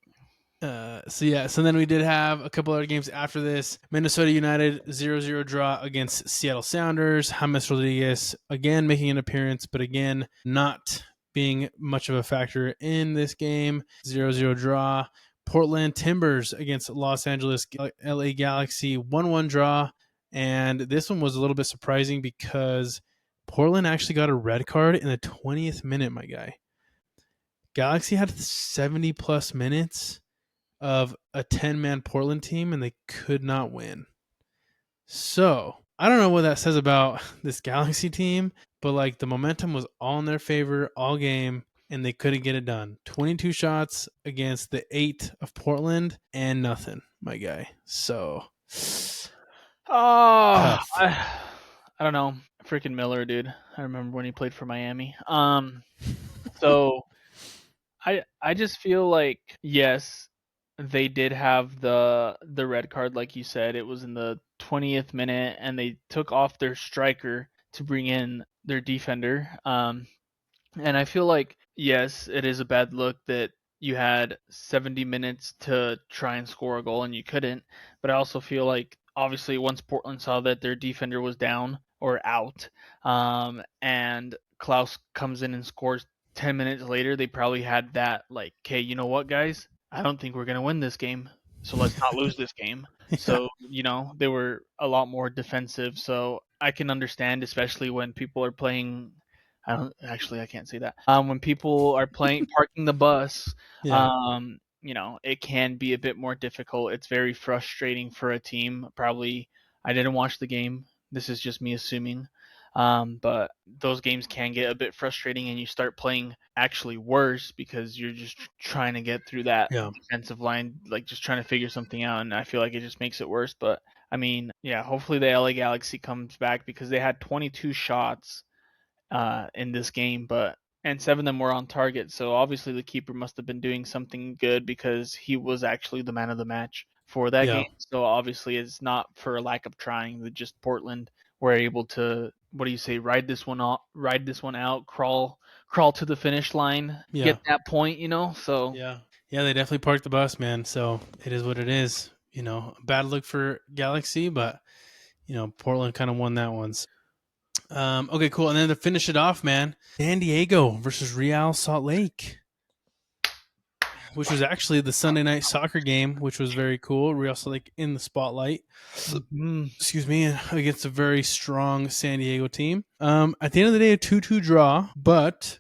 [SPEAKER 1] So then we did have a couple other games after this. Minnesota United 0-0 draw against Seattle Sounders. James Rodriguez again making an appearance, but again not being much of a factor in this game. 0-0 draw. Portland Timbers against Los Angeles LA Galaxy 1-1 draw. And this one was a little bit surprising because Portland actually got a red card in the 20th minute, my guy. Galaxy had 70 plus minutes of a 10-man Portland team, and they could not win. So I don't know what that says about this Galaxy team, but like the momentum was all in their favor all game, and they couldn't get it done. 22 shots against the 8 of Portland, and nothing, my guy. So,
[SPEAKER 2] I don't know. Freaking Miller, dude. I remember when he played for Miami. So I just feel like, yes, they did have the red card, like you said. It was in the 20th minute, and they took off their striker to bring in their defender. And I feel like, yes, it is a bad look that you had 70 minutes to try and score a goal and you couldn't. But I also feel like, obviously, once Portland saw that their defender was down or out, and Klaus comes in and scores 10 minutes later, they probably had that, like, okay, you know what, guys? I don't think we're going to win this game, so let's not lose this game. Yeah. So, they were a lot more defensive. So I can understand, especially when people are playing. I can't say that. When people are parking the bus, yeah. It can be a bit more difficult. It's very frustrating for a team. Probably, I didn't watch the game. This is just me assuming. But those games can get a bit frustrating, and you start playing actually worse because you're just trying to get through that defensive line, like just trying to figure something out. And I feel like it just makes it worse. But I mean, yeah, hopefully the LA Galaxy comes back, because they had 22 shots in this game, and 7 of them were on target. So obviously the keeper must have been doing something good, because he was actually the man of the match for that game. So obviously it's not for a lack of trying. That just Portland were able to, what do you say, ride this one out, crawl to the finish line, get that point, So
[SPEAKER 1] yeah, they definitely parked the bus, man. So it is what it is. Bad look for Galaxy, but Portland kind of won that one. Okay, cool. And then to finish it off, man, San Diego versus Real Salt Lake, which was actually the Sunday night soccer game, which was very cool. Real Salt Lake in the spotlight. Excuse me, against a very strong San Diego team. At the end of the day, a 2-2 draw, but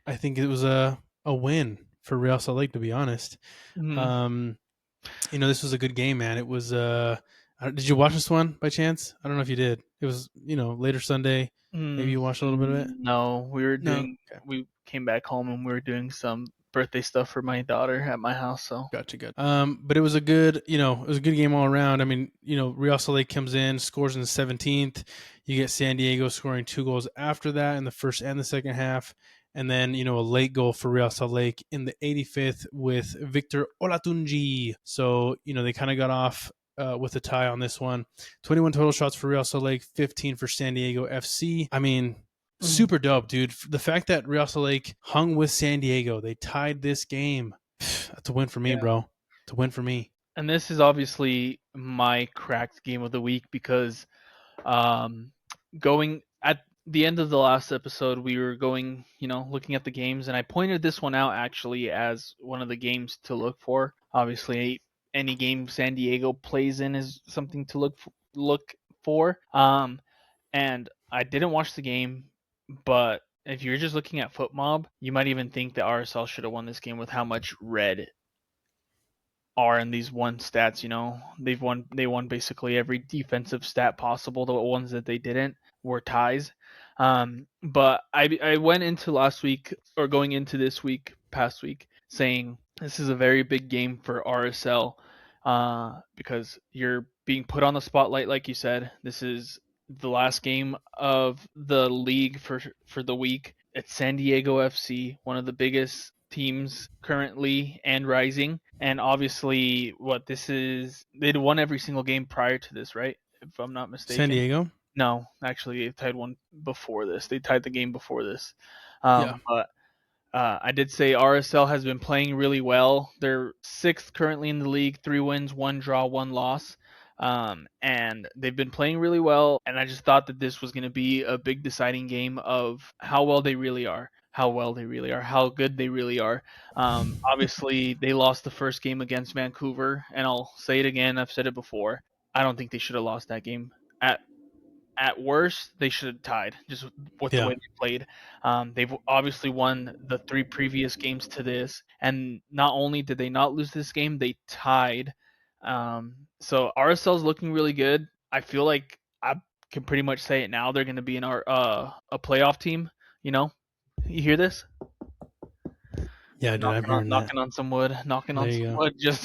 [SPEAKER 1] I think it was a win for Real Salt Lake, to be honest. This was a good game, man. It was did you watch this one by chance? I don't know if you did. It was, later Sunday. Maybe you watched a little bit of it.
[SPEAKER 2] No, we were doing. We came back home and we were doing some birthday stuff for my daughter at my house. So
[SPEAKER 1] Gotcha, good. But it was a good, game all around. I mean, Real Salt Lake comes in, scores in the 17th. You get San Diego scoring 2 goals after that in the first and the second half. And then, a late goal for Real Salt Lake in the 85th with Victor Olatunji. So, they kind of got off with a tie on this one. 21 total shots for Real Salt Lake, 15 for San Diego FC. I mean, super dope, dude. The fact that Real Salt Lake hung with San Diego, they tied this game. That's a win for me, bro. It's a win for me.
[SPEAKER 2] And this is obviously my cracked game of the week because going at the end of the last episode, we were going, looking at the games, and I pointed this one out actually as one of the games to look for. Obviously, any game San Diego plays in is something to look for. And I didn't watch the game, but if you're just looking at FootMob, you might even think that RSL should have won this game with how much red are in these one stats. They won basically every defensive stat possible. The ones that they didn't were ties. But I went into last week, or going into this week, past week, saying this is a very big game for RSL because you're being put on the spotlight, like you said. This is the last game of the league for the week. It's San Diego FC, one of the biggest teams currently and rising. And obviously, they'd won every single game prior to this, right? If I'm not mistaken.
[SPEAKER 1] San Diego?
[SPEAKER 2] No, actually, they tied one before this. They tied the game before this.
[SPEAKER 1] Yeah.
[SPEAKER 2] But I did say RSL has been playing really well. They're 6th currently in the league, 3 wins, 1 draw, 1 loss. And they've been playing really well. And I just thought that this was going to be a big deciding game of how well they really are. How good they really are. Obviously, they lost the first game against Vancouver, and I'll say it again. I've said it before. I don't think they should have lost that game. At worst, they should have tied, just with the way they played. They've obviously won the 3 previous games to this, and not only did they not lose this game, they tied. So RSL's looking really good. I feel like I can pretty much say it now. They're going to be in our a playoff team. You hear this?
[SPEAKER 1] Yeah, dude, I'm hearing that.
[SPEAKER 2] Knocking on some wood. Just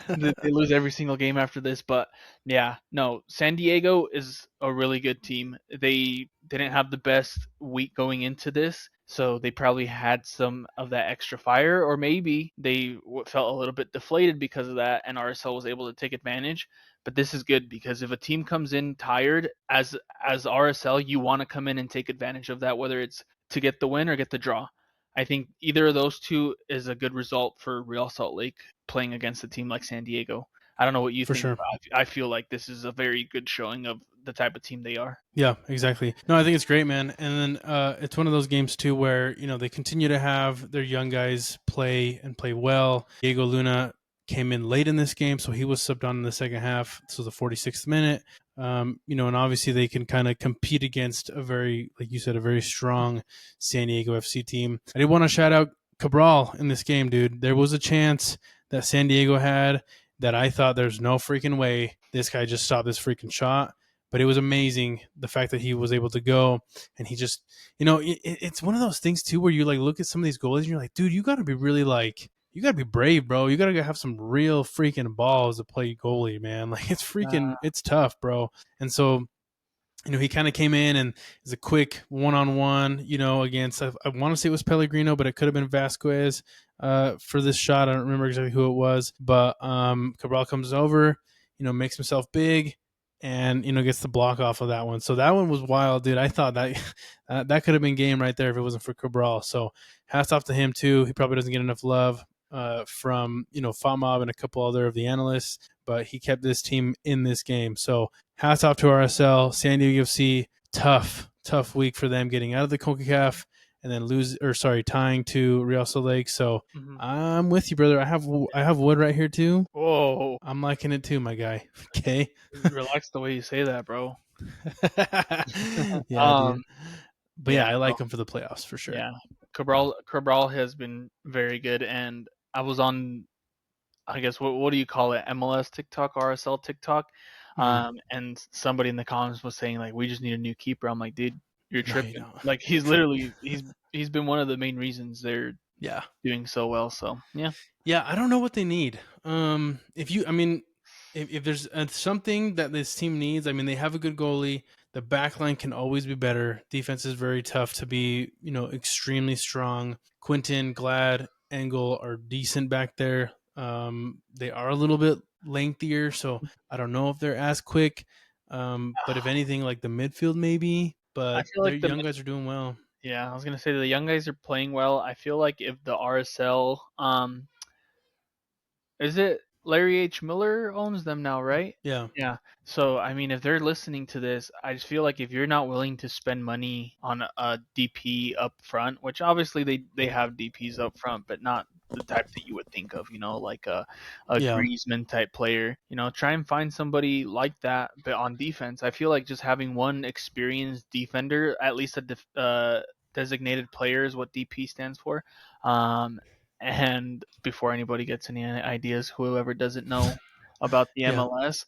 [SPEAKER 2] they lose every single game after this. But yeah, no, San Diego is a really good team. They didn't have the best week going into this, so they probably had some of that extra fire, or maybe they felt a little bit deflated because of that, and RSL was able to take advantage. But this is good because if a team comes in tired, as RSL, you want to come in and take advantage of that, whether it's to get the win or get the draw. I think either of those two is a good result for Real Salt Lake playing against a team like San Diego. I don't know what you think.
[SPEAKER 1] Sure.
[SPEAKER 2] I feel like this is a very good showing of the type of team they are.
[SPEAKER 1] Yeah, exactly. No, I think it's great, man. And then it's one of those games too where, they continue to have their young guys play well. Diego Luna came in late in this game, so he was subbed on in the second half. This was the 46th minute. And obviously they can kind of compete against a very, like you said, a very strong San Diego FC team. I did want to shout out Cabral in this game, dude. There was a chance that San Diego had that I thought there's no freaking way this guy just stopped this freaking shot. But it was amazing the fact that he was able to go, and he just, it's one of those things too where you like look at some of these goalies and you're like, dude, you got to be really you got to be brave, bro. You got to have some real freaking balls to play goalie, man. Like it's freaking, it's tough, bro. And so, he kind of came in and is a quick one-on-one, against, I want to say it was Pellegrino, but it could have been Vasquez for this shot. I don't remember exactly who it was, but Cabral comes over, makes himself big, and gets the block off of that one. So that one was wild, dude. I thought that that could have been game right there if it wasn't for Cabral. So hats off to him too. He probably doesn't get enough love from FOMOB and a couple other of the analysts, but he kept this team in this game. So hats off to RSL. San Diego FC, tough week for them getting out of the CONCACAF and then tying to Real Salt Lake. So I'm with you, brother. I have wood right here too.
[SPEAKER 2] Whoa,
[SPEAKER 1] I'm liking it too, my guy. Okay.
[SPEAKER 2] Relax the way you say that, bro.
[SPEAKER 1] Yeah, dude. But I like him for the playoffs for sure.
[SPEAKER 2] Yeah, Cabral has been very good, and I was on, I guess, what do you call it? MLS TikTok, RSL TikTok. And somebody in the comments was saying like, we just need a new keeper. I'm like, dude, you're tripping.
[SPEAKER 1] No,
[SPEAKER 2] like he's literally he's been one of the main reasons they're
[SPEAKER 1] Yeah.
[SPEAKER 2] doing so well. So yeah.
[SPEAKER 1] Yeah, I don't know what they need. If there's something that this team needs, I mean, they have a good goalie. The back line can always be better. Defense is very tough to be, extremely strong. Quinton, Glad, Engel are decent back there. They are a little bit lengthier, so I don't know if they're as quick. But if anything, like the midfield maybe.
[SPEAKER 2] I
[SPEAKER 1] But
[SPEAKER 2] feel
[SPEAKER 1] their
[SPEAKER 2] like
[SPEAKER 1] young guys are doing well.
[SPEAKER 2] I was gonna say the young guys are playing well. I feel like if the RSL, is it Larry H. Miller owns them now, right?
[SPEAKER 1] Yeah.
[SPEAKER 2] Yeah. So I mean, if they're listening to this, I just feel like if you're not willing to spend money on a DP up front, which obviously they have DPs up front, but not the type that you would think of, like a
[SPEAKER 1] Yeah.
[SPEAKER 2] Griezmann type player. Try and find somebody like that. But on defense, I feel like just having one experienced defender, at least a designated player, is what DP stands for. And before anybody gets any ideas, whoever doesn't know about the
[SPEAKER 1] Yeah.
[SPEAKER 2] MLS,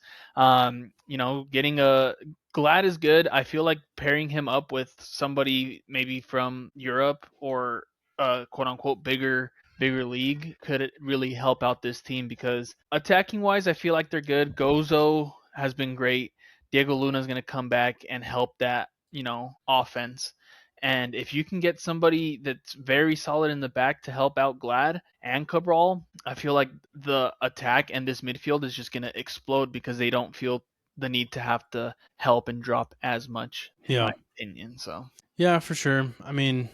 [SPEAKER 2] getting a Glad is good. I feel like pairing him up with somebody maybe from Europe or quote unquote bigger league could really help out this team, because attacking wise, I feel like they're good. Gozo has been great. Diego Luna is going to come back and help that, offense. And if you can get somebody that's very solid in the back to help out Glad and Cabral, I feel like the attack and this midfield is just going to explode, because they don't feel the need to have to help and drop as much, in
[SPEAKER 1] Yeah.
[SPEAKER 2] my opinion. So
[SPEAKER 1] Yeah, for sure. I mean,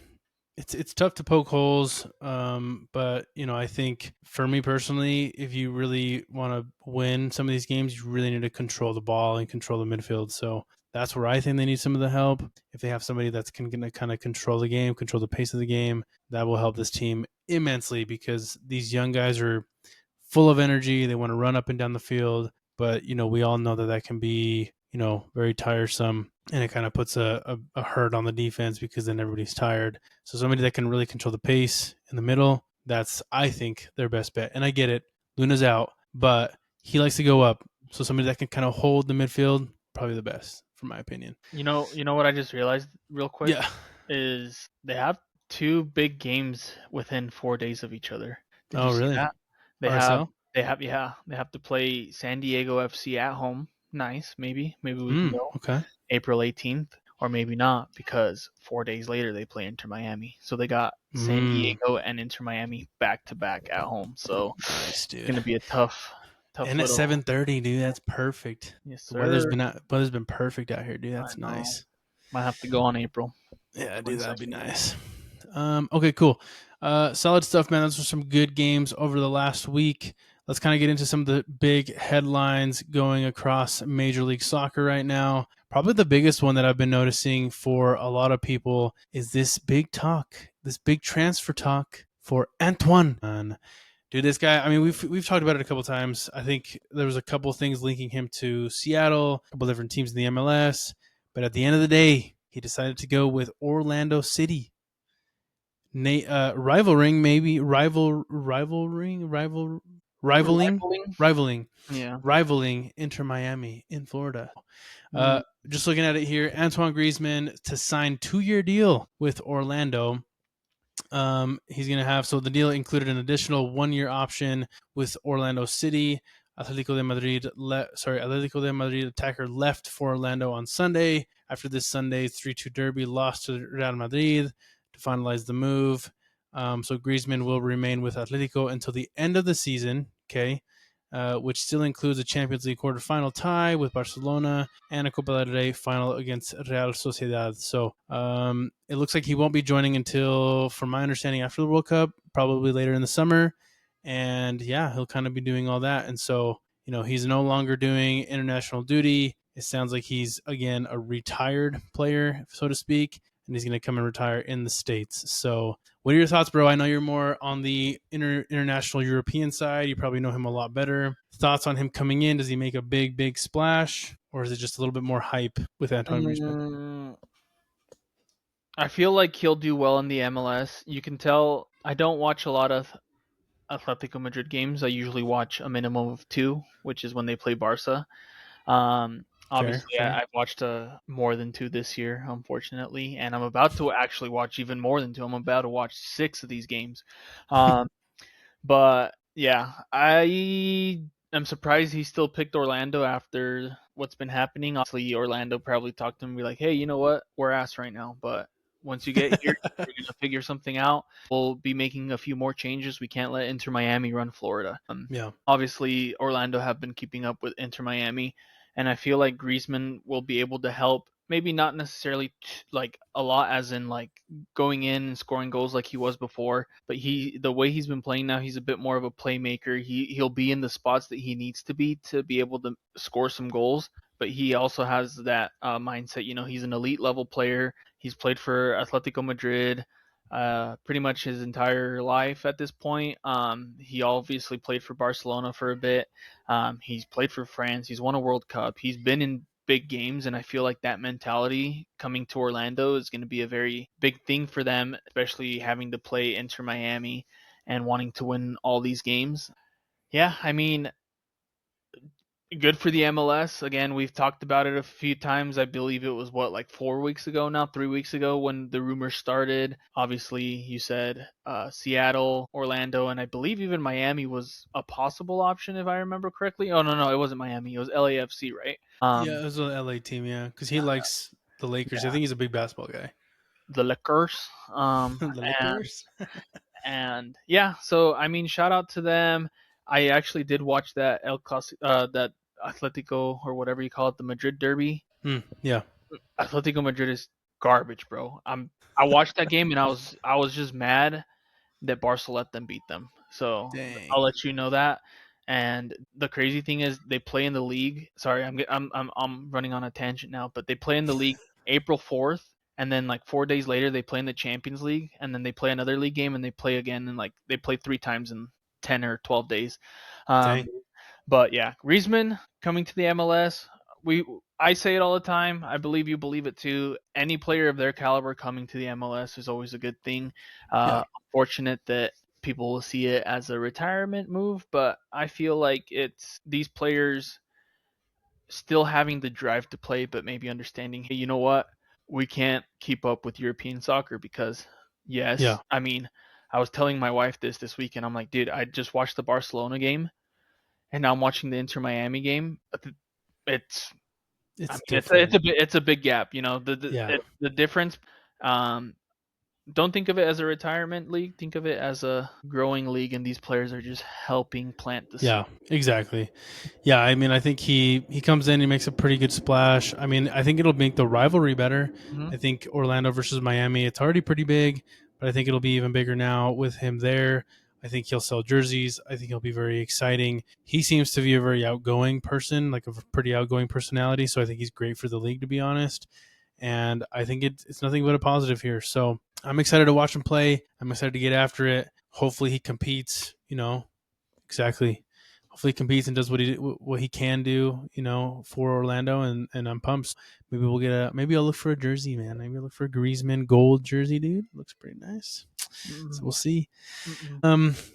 [SPEAKER 1] it's tough to poke holes, but I think for me personally, if you really want to win some of these games, you really need to control the ball and control the midfield. So that's where I think they need some of the help. If they have somebody that's going to kind of control the game, control the pace of the game, that will help this team immensely, because these young guys are full of energy. They want to run up and down the field, but we all know that can be very tiresome, and it kind of puts a hurt on the defense, because then everybody's tired. So somebody that can really control the pace in the middle, that's, I think, their best bet. And I get it, Luna's out, but he likes to go up. So somebody that can kind of hold the midfield, probably the best, from my opinion.
[SPEAKER 2] you know what I just realized real quick,
[SPEAKER 1] Yeah.
[SPEAKER 2] is they have two big games within 4 days of each other. Did you
[SPEAKER 1] Oh,
[SPEAKER 2] see
[SPEAKER 1] really?
[SPEAKER 2] that? They have
[SPEAKER 1] RSL?
[SPEAKER 2] they have to play San Diego FC at home. Nice, maybe we can go
[SPEAKER 1] Okay.
[SPEAKER 2] April 18th, or maybe not, because 4 days later they play Inter Miami. So they got San Diego and Inter Miami back to back at home. So
[SPEAKER 1] Nice,
[SPEAKER 2] it's
[SPEAKER 1] dude.
[SPEAKER 2] gonna be a tough
[SPEAKER 1] And at
[SPEAKER 2] little.
[SPEAKER 1] 7:30, dude, that's perfect.
[SPEAKER 2] Yes,
[SPEAKER 1] The weather's
[SPEAKER 2] sir.
[SPEAKER 1] been perfect out here, dude.
[SPEAKER 2] I
[SPEAKER 1] That's
[SPEAKER 2] know.
[SPEAKER 1] nice.
[SPEAKER 2] Might have to go on April
[SPEAKER 1] Yeah, dude, that'd be
[SPEAKER 2] 22nd.
[SPEAKER 1] nice. Okay, cool. Solid stuff, man. Those were some good games over the last week. Let's kind of get into some of the big headlines going across Major League Soccer right now. Probably the biggest one that I've been noticing for a lot of people is this big transfer talk for Antoine. Dude, this guy, I mean, we've talked about it a couple times. I think there was a couple things linking him to Seattle, a couple different teams in the MLS, but at the end of the day, he decided to go with Orlando City. Rivaling
[SPEAKER 2] Yeah.
[SPEAKER 1] Inter Miami in Florida.
[SPEAKER 2] Mm.
[SPEAKER 1] Just looking at it here, Antoine Griezmann to sign 2-year deal with Orlando. He's going to have, so the deal included an additional 1-year option with Orlando City. Atletico de Madrid attacker left for Orlando on Sunday after this Sunday's 3-2 derby loss to Real Madrid to finalize the move. So Griezmann will remain with Atletico until the end of the season, okay, which still includes a Champions League quarterfinal tie with Barcelona and a Copa del Rey final against Real Sociedad. So it looks like he won't be joining until, from my understanding, after the World Cup, probably later in the summer. And yeah, he'll kind of be doing all that. And so, he's no longer doing international duty. It sounds like he's, again, a retired player, so to speak, and he's going to come and retire in the States. So what are your thoughts, bro? I know you're more on the international European side. You probably know him a lot better. Thoughts on him coming in? Does he make a big splash? Or is it just a little bit more hype with Antoine Griezmann?
[SPEAKER 2] I feel like he'll do well in the MLS. You can tell I don't watch a lot of Atletico Madrid games. I usually watch a minimum of 2, which is when they play Barca. Obviously,
[SPEAKER 1] Fair.
[SPEAKER 2] I've watched more than 2 this year, unfortunately, and I'm about to actually watch even more than 2. I'm about to watch 6 of these games. Um, but yeah, I am surprised he still picked Orlando after what's been happening. Obviously, Orlando probably talked to him and be like, "Hey, you know what? We're ass right now, but once you get here, we're gonna figure something out. We'll be making a few more changes. We can't let Inter Miami run Florida."
[SPEAKER 1] Yeah.
[SPEAKER 2] Obviously, Orlando have been keeping up with Inter Miami, and I feel like Griezmann will be able to help. Maybe not necessarily like a lot, as in like going in and scoring goals like he was before, but the way he's been playing now, he's a bit more of a playmaker. He'll be in the spots that he needs to be able to score some goals. But he also has that mindset. He's an elite level player. He's played for Atletico Madrid pretty much his entire life at this point. He obviously played for Barcelona for a bit. He's played for France. He's won a World Cup. He's been in big games, and I feel like that mentality coming to Orlando is going to be a very big thing for them, especially having to play Inter Miami and wanting to win all these games. Yeah, I mean, good for the MLS. Again, we've talked about it a few times. I believe it was like 4 weeks ago now, 3 weeks ago when the rumors started. Obviously, you said Seattle, Orlando, and I believe even Miami was a possible option if I remember correctly. Oh no, it wasn't Miami. It was LAFC, right?
[SPEAKER 1] Yeah, it was an LA team, yeah, because he likes the Lakers. I
[SPEAKER 2] Yeah,
[SPEAKER 1] think he's a big basketball guy.
[SPEAKER 2] the Lakers.
[SPEAKER 1] The
[SPEAKER 2] And
[SPEAKER 1] Lakers?
[SPEAKER 2] yeah, so I mean, shout out to them. I actually did watch that that Atletico or whatever you call it, the Madrid derby.
[SPEAKER 1] Yeah.
[SPEAKER 2] Atletico Madrid is garbage, bro. I watched that game and I was just mad that Barca let them beat them. So I'll
[SPEAKER 1] Dang.
[SPEAKER 2] let you know that. And the crazy thing is, they play in the league. Sorry, I'm running on a tangent now, but they play in the league April 4th, and then like 4 days later they play in the Champions League, and then they play another league game, and they play again, and like they play 3 times in 10 or 12 days. Um,
[SPEAKER 1] Dang.
[SPEAKER 2] but yeah, Griezmann coming to the MLS. I say it all the time. I believe you believe it too. Any player of their caliber coming to the MLS is always a good thing.
[SPEAKER 1] Yeah.
[SPEAKER 2] Unfortunate that people will see it as a retirement move, but I feel like it's these players still having the drive to play, but maybe understanding, hey, you know what? We can't keep up with European soccer because,
[SPEAKER 1] Yeah.
[SPEAKER 2] yes, I mean, I was telling my wife this weekend. I'm like, dude, I just watched the Barcelona game, and now I'm watching the Inter Miami game. It's I
[SPEAKER 1] It's
[SPEAKER 2] mean,
[SPEAKER 1] different.
[SPEAKER 2] it's a big gap,
[SPEAKER 1] Yeah.
[SPEAKER 2] the difference. Um, don't think of it as a retirement league. Think of it as a growing league, and these players are just helping plant the seed.
[SPEAKER 1] Yeah, exactly. Yeah, I mean, I think he comes in, he makes a pretty good splash. I mean, I think it'll make the rivalry better.
[SPEAKER 2] Mm-hmm.
[SPEAKER 1] I think Orlando versus Miami, it's already pretty big, but I think it'll be even bigger now with him there. I think he'll sell jerseys. I think he'll be very exciting. He seems to be a very outgoing person, like a pretty outgoing personality. So I think he's great for the league, to be honest. And I think it's nothing but a positive here. So I'm excited to watch him play. I'm excited to get after it. Hopefully he competes, exactly. Hopefully he competes and does what he can do, for Orlando, and I'm pumped. Maybe I'll look for a jersey, man. Maybe I'll look for a Griezmann gold jersey, dude. Looks pretty nice. So we'll see.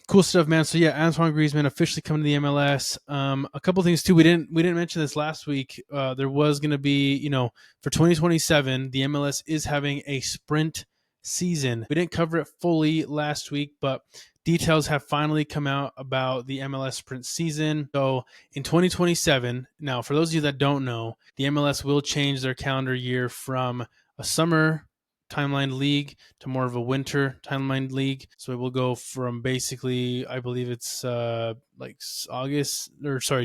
[SPEAKER 1] Cool stuff, man. So yeah, Antoine Griezmann officially coming to the MLS. A couple things too. We didn't mention this last week. There was going to be, for 2027, the MLS is having a sprint season. We didn't cover it fully last week, but details have finally come out about the MLS sprint season. So in 2027, now for those of you that don't know, the MLS will change their calendar year from a summer timeline league to more of a winter timeline league. So it will go from basically, I believe it's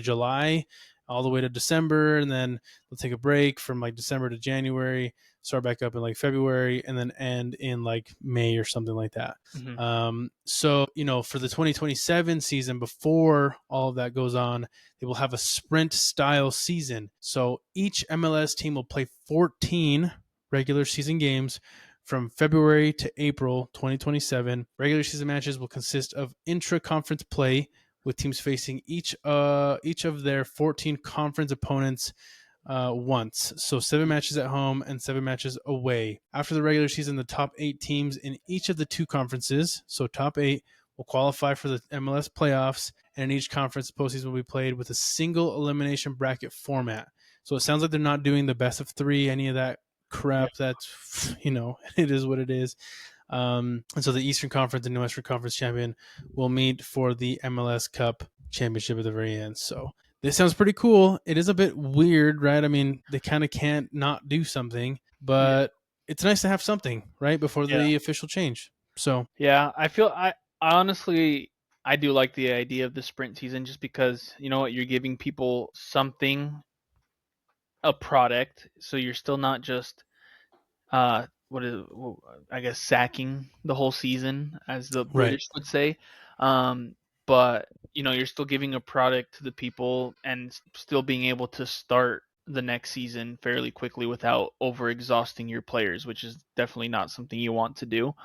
[SPEAKER 1] July all the way to December, and then they'll take a break from like December to January, start back up in like February, and then end in like May or something like that. So for the 2027 season, before all of that goes on, they will have a sprint style season. So each MLS team will play 14 regular season games from February to April 2027. Regular season matches will consist of intra-conference play, with teams facing each of their 14 conference opponents once. So 7 matches at home and 7 matches away. After the regular season, the top 8 teams in each of the 2 conferences, so top 8, will qualify for the MLS playoffs, and in each conference, postseason will be played with a single elimination bracket format. So it sounds like they're not doing the best of 3, any of that crap. That's, it is what it is. And so the Eastern Conference and Western Conference champion will meet for the MLS Cup championship at the very end. So this sounds pretty cool. It is a bit weird, right? I mean, they kind of can't not do something, but it's nice to have something, right, before the official change. So
[SPEAKER 2] yeah, I honestly I do like the idea of the sprint season, just because you know what, you're giving people something, a product, so you're still not just I guess sacking the whole season, as the British would say. But you're still giving a product to the people and still being able to start the next season fairly quickly without over exhausting your players, which is definitely not something you want to do.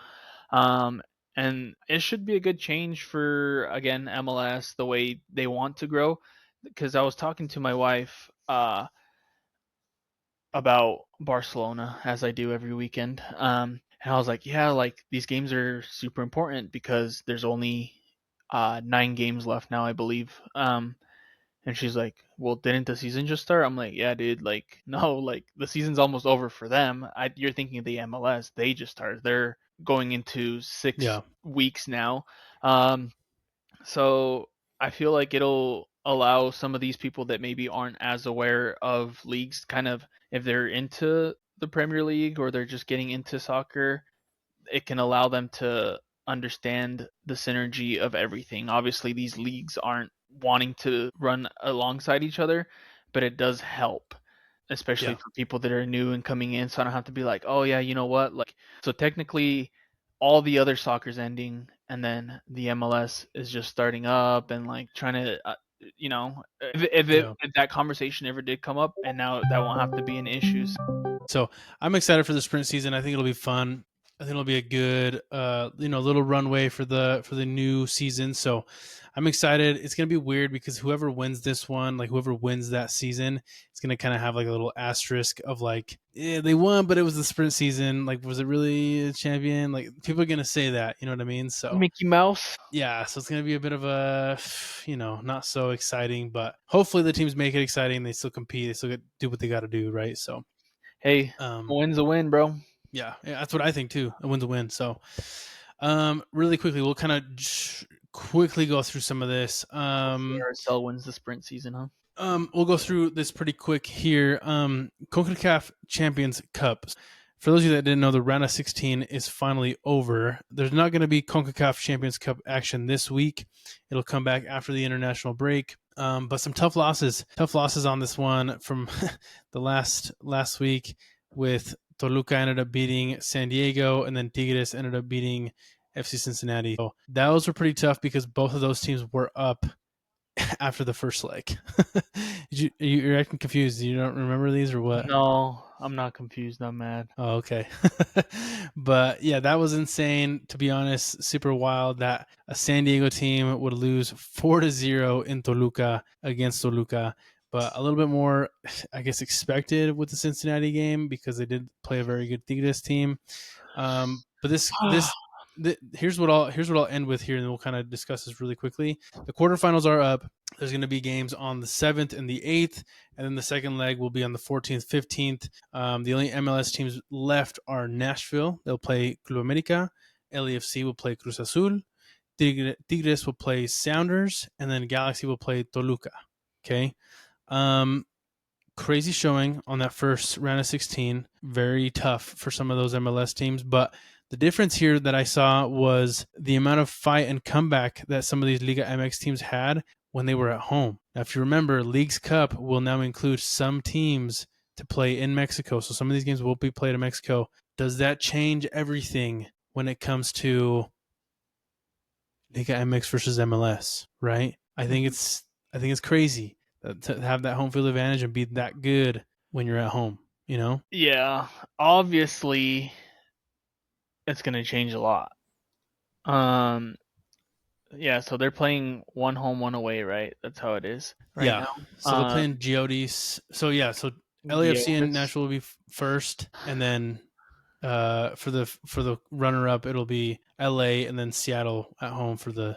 [SPEAKER 2] And it should be a good change for, again, MLS, the way they want to grow. Because I was talking to my wife about Barcelona, as I do every weekend. And I was like, yeah, like these games are super important because there's only 9 games left now, I believe. And she's like, well, didn't the season just start? I'm like, yeah, dude, like, no, like the season's almost over for them. You're thinking of the MLS, they just started. They're going into 6 weeks now. So I feel like it'll allow some of these people that maybe aren't as aware of leagues, kind of, if they're into the Premier League or they're just getting into soccer, it can allow them to understand the synergy of everything. Obviously, these leagues aren't wanting to run alongside each other, but it does help, especially for people that are new and coming in. So I don't have to be like, oh yeah, you know what? Like, so technically, all the other soccer's ending, and then the MLS is just starting up, and like trying to, if that conversation ever did come up, and now that won't have to be an issue.
[SPEAKER 1] So I'm excited for the sprint season. I think it'll be fun. I think it'll be a good, little runway for the new season. So I'm excited. It's gonna be weird because whoever wins this one, like whoever wins that season, it's gonna kind of have like a little asterisk of like, yeah, they won, but it was the sprint season. Like, was it really a champion? Like, people are gonna say that. You know what I mean? So
[SPEAKER 2] Mickey Mouse.
[SPEAKER 1] yeah, so it's gonna be a bit of a, not so exciting, but hopefully the teams make it exciting. They still compete. They still do what they got to do, right? So.
[SPEAKER 2] Hey, a win's a win, bro.
[SPEAKER 1] Yeah, that's what I think too. A win's a win. So, really quickly, we'll kind of quickly go through some of this.
[SPEAKER 2] RSL wins the sprint season, huh?
[SPEAKER 1] We'll go through this pretty quick here. CONCACAF Champions Cup. For those of you that didn't know, the round of 16 is finally over. There's not going to be CONCACAF Champions Cup action this week. It'll come back after the international break. But some tough losses on this one from the last week, with Toluca ended up beating San Diego, and then Tigres ended up beating FC Cincinnati. So those were pretty tough because both of those teams were up after the first leg. You're acting confused. You don't remember these or what?
[SPEAKER 2] No, I'm not confused. I'm mad.
[SPEAKER 1] Oh, okay. But yeah, that was insane. To be honest, super wild that a San Diego team would lose 4-0 in Toluca against Toluca. But a little bit more, I guess, expected with the Cincinnati game because they did play a very good Tigres team. But here's what I'll end with here, and then we'll kind of discuss this really quickly. The quarterfinals are up. There's going to be games on the 7th and the 8th, and then the second leg will be on the 14th, 15th. The only MLS teams left are Nashville. They'll play Club America. LAFC will play Cruz Azul. Tigres will play Sounders, and then Galaxy will play Toluca. Okay. Crazy showing on that first round of 16. Very tough for some of those MLS teams, but the difference here that I saw was the amount of fight and comeback that some of these Liga MX teams had when they were at home. Now, if you remember, Leagues Cup will now include some teams to play in Mexico, so some of these games will be played in Mexico. Does that change everything when it comes to Liga MX versus MLS, right? I think it's crazy to have that home field advantage and be that good when you're at home, you know?
[SPEAKER 2] Yeah, obviously it's going to change a lot. Yeah, so they're playing one home, one away, right? That's how it is now.
[SPEAKER 1] So they're playing Geodis. So LAFC and Nashville will be first, and then for the runner up it'll be LA and then Seattle at home for the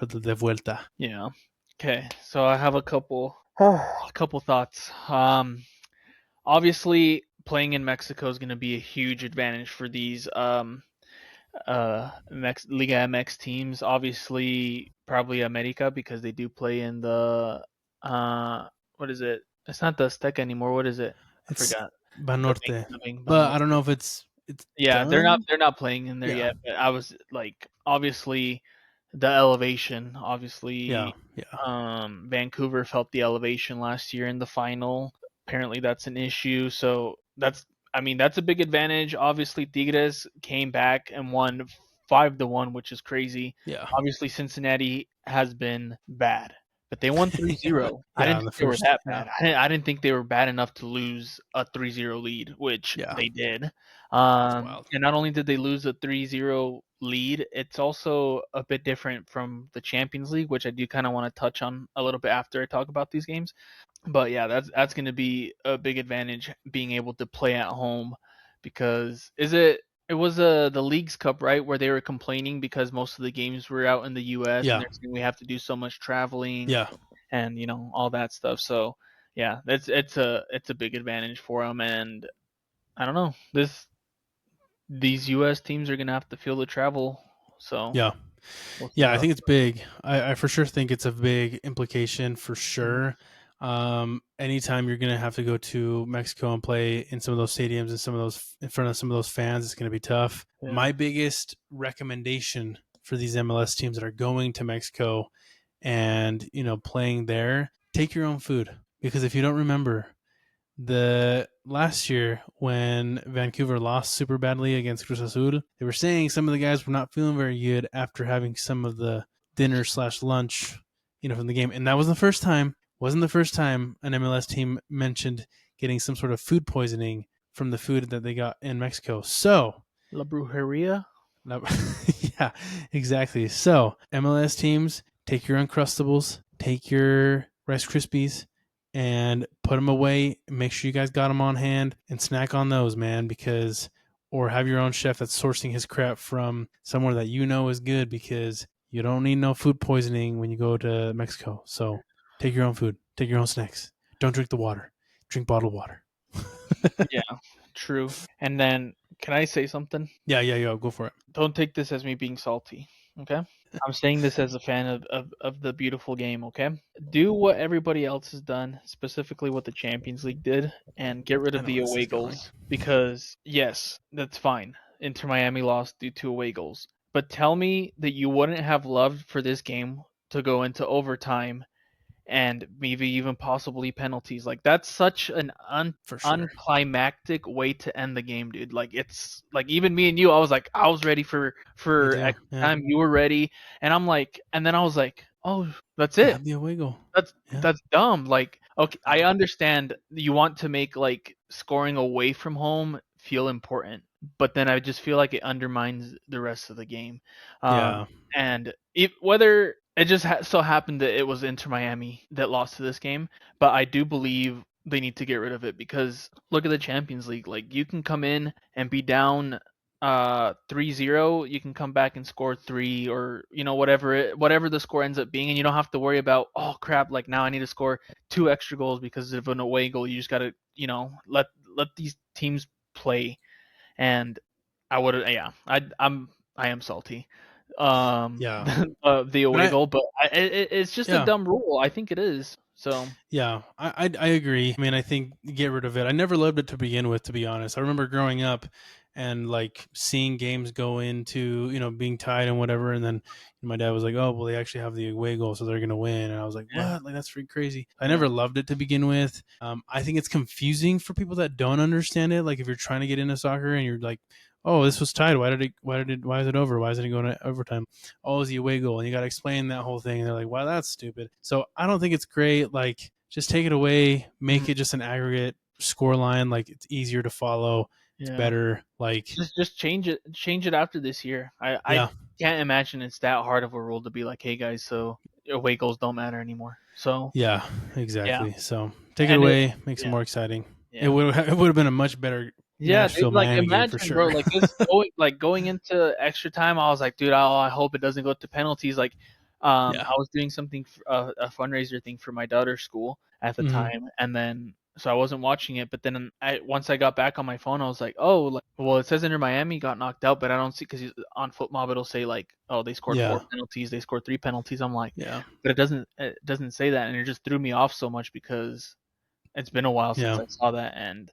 [SPEAKER 1] de vuelta.
[SPEAKER 2] Yeah. Okay, so I have a couple thoughts. obviously playing in Mexico is going to be a huge advantage for these Liga MX teams. Obviously, probably America because they do play in the what is it? It's not the Azteca anymore. What is it? I
[SPEAKER 1] It's
[SPEAKER 2] forgot.
[SPEAKER 1] Banorte,
[SPEAKER 2] The
[SPEAKER 1] but I don't know
[SPEAKER 2] Banorte.
[SPEAKER 1] if it's
[SPEAKER 2] Yeah,
[SPEAKER 1] done.
[SPEAKER 2] they're not playing in there
[SPEAKER 1] Yeah,
[SPEAKER 2] yet. But I was like, obviously, the elevation.
[SPEAKER 1] yeah,
[SPEAKER 2] Obviously,
[SPEAKER 1] yeah,
[SPEAKER 2] Vancouver felt the elevation last year in the final. Apparently, that's an issue. So that's a big advantage. Obviously, Tigres came back and won 5-1, which is crazy.
[SPEAKER 1] yeah,
[SPEAKER 2] Obviously, Cincinnati has been bad, but they won 3-0. I
[SPEAKER 1] yeah.
[SPEAKER 2] didn't
[SPEAKER 1] In the
[SPEAKER 2] think they were
[SPEAKER 1] first,
[SPEAKER 2] that
[SPEAKER 1] yeah,
[SPEAKER 2] bad. I didn't think they were bad enough to lose a 3-0 lead, which
[SPEAKER 1] yeah.
[SPEAKER 2] they did.
[SPEAKER 1] It's wild.
[SPEAKER 2] And not only did they lose a 3-0 lead, it's also a bit different from the Champions League, which I do kind of want to touch on a little bit after I talk about these games. But yeah, that's going to be a big advantage being able to play at home because it was the Leagues Cup, right, where they were complaining because most of the games were out in the US and
[SPEAKER 1] Yeah,
[SPEAKER 2] they're saying we have to do so much traveling
[SPEAKER 1] yeah,
[SPEAKER 2] and all that stuff. So, yeah, it's a big advantage for them and I don't know. These US teams are going to have to feel the travel. So,
[SPEAKER 1] yeah.
[SPEAKER 2] we'll see
[SPEAKER 1] Yeah, I
[SPEAKER 2] how.
[SPEAKER 1] think it's big. I for sure think it's a big implication for
[SPEAKER 2] Mhm.
[SPEAKER 1] sure. Anytime you're going to have to go to Mexico and play in some of those stadiums and some of those in front of some of those fans, it's going to be tough.
[SPEAKER 2] Yeah.
[SPEAKER 1] My biggest recommendation for these MLS teams that are going to Mexico and playing there, take your own food because if you don't remember, the last year when Vancouver lost super badly against Cruz Azul, they were saying some of the guys were not feeling very good after having some of the dinner slash lunch, from the game. And that wasn't the first time. Wasn't the first time an MLS team mentioned getting some sort of food poisoning from the food that they got in Mexico. So,
[SPEAKER 2] La Brujeria.
[SPEAKER 1] yeah, exactly. So, MLS teams, take your Uncrustables, take your Rice Krispies, and put them away. Make sure you guys got them on hand and snack on those, man, or have your own chef that's sourcing his crap from somewhere that is good because you don't need no food poisoning when you go to Mexico. So, take your own food, take your own snacks. Don't drink the water, drink bottled water.
[SPEAKER 2] Yeah, true. And then, can I say something?
[SPEAKER 1] Yeah, go for it.
[SPEAKER 2] Don't take this as me being salty, okay? I'm saying this as a fan of the beautiful game, okay? Do what everybody else has done, specifically what the Champions League did, and get rid
[SPEAKER 1] I
[SPEAKER 2] of
[SPEAKER 1] know
[SPEAKER 2] the
[SPEAKER 1] where this
[SPEAKER 2] away
[SPEAKER 1] is going.
[SPEAKER 2] goals. Because, yes, that's fine. Inter Miami lost due to away goals. But tell me that you wouldn't have loved for this game to go into overtime and maybe even possibly penalties. Like that's such an
[SPEAKER 1] For sure.
[SPEAKER 2] unclimactic way to end the game, dude. Like it's like even me and you, I was ready
[SPEAKER 1] Me
[SPEAKER 2] for
[SPEAKER 1] too.
[SPEAKER 2] extra
[SPEAKER 1] Yeah.
[SPEAKER 2] time. You were ready, and I'm like, and then I was like, oh, that's
[SPEAKER 1] You
[SPEAKER 2] it.
[SPEAKER 1] have the away goal.
[SPEAKER 2] That's
[SPEAKER 1] Yeah.
[SPEAKER 2] that's dumb. Like, okay, I
[SPEAKER 1] Yeah.
[SPEAKER 2] understand you want to make like scoring away from home feel important, but then I just feel like it undermines the rest of the game.
[SPEAKER 1] Yeah.
[SPEAKER 2] And whether it just so happened that it was Inter Miami that lost to this game, but I do believe they need to get rid of it because look at the Champions League. Like you can come in and be down 3-0, you can come back and score 3 or whatever the score ends up being, and you don't have to worry about, oh crap, like now I need to score 2 extra goals because of an away goal. You just got to let these teams play. And I would I am salty
[SPEAKER 1] Yeah.
[SPEAKER 2] the
[SPEAKER 1] But
[SPEAKER 2] away goal, but it's just a
[SPEAKER 1] yeah.
[SPEAKER 2] dumb rule. I think it is. So
[SPEAKER 1] Yeah, I agree. I mean, I think get rid of it. I never loved it to begin with, to be honest. I remember growing up and like seeing games go into being tied and whatever, and then my dad was like, "Oh, well, they actually have the away goal, so they're gonna win." And I was like,
[SPEAKER 2] yeah,
[SPEAKER 1] "What? Like that's freaking crazy." I
[SPEAKER 2] yeah,
[SPEAKER 1] never loved it to begin with. I think it's confusing for people that don't understand it. Like if you're trying to get into soccer and you're like, "Oh, this was tied. Why is it over? Why is it going to overtime?" Oh, it's the away goal, and you got to explain that whole thing. And they're like, "Wow, that's stupid." So I don't think it's great. Like, just take it away, make
[SPEAKER 2] mhm,
[SPEAKER 1] it just an aggregate score line. Like it's easier to follow. It's
[SPEAKER 2] yeah.
[SPEAKER 1] better. Like,
[SPEAKER 2] Just change it after this year. I
[SPEAKER 1] yeah,
[SPEAKER 2] can't imagine it's that hard of a rule to be like, hey guys, so away goals don't matter anymore. So
[SPEAKER 1] yeah,
[SPEAKER 2] yeah,
[SPEAKER 1] exactly. So take it
[SPEAKER 2] and it
[SPEAKER 1] away, makes it
[SPEAKER 2] yeah
[SPEAKER 1] more exciting. It
[SPEAKER 2] yeah.
[SPEAKER 1] would it would have been a much better
[SPEAKER 2] Yeah, dude,
[SPEAKER 1] Nashville
[SPEAKER 2] like
[SPEAKER 1] Miami game for
[SPEAKER 2] imagine, bro,
[SPEAKER 1] sure.
[SPEAKER 2] like this going into extra time, I was like, dude, I hope it doesn't go to penalties. Like,
[SPEAKER 1] Yeah.
[SPEAKER 2] I was doing something, a fundraiser thing for my daughter's school at the
[SPEAKER 1] Hmm.
[SPEAKER 2] time, and then so I wasn't watching it. But then once I got back on my phone, I was like, oh, well, it says Inter Miami got knocked out, but I don't see, because on FootMob it'll say like, oh, they scored 4 penalties, they scored 3 penalties. I'm like, but it doesn't say that, and it just threw me off so much because it's been a while since I saw that, and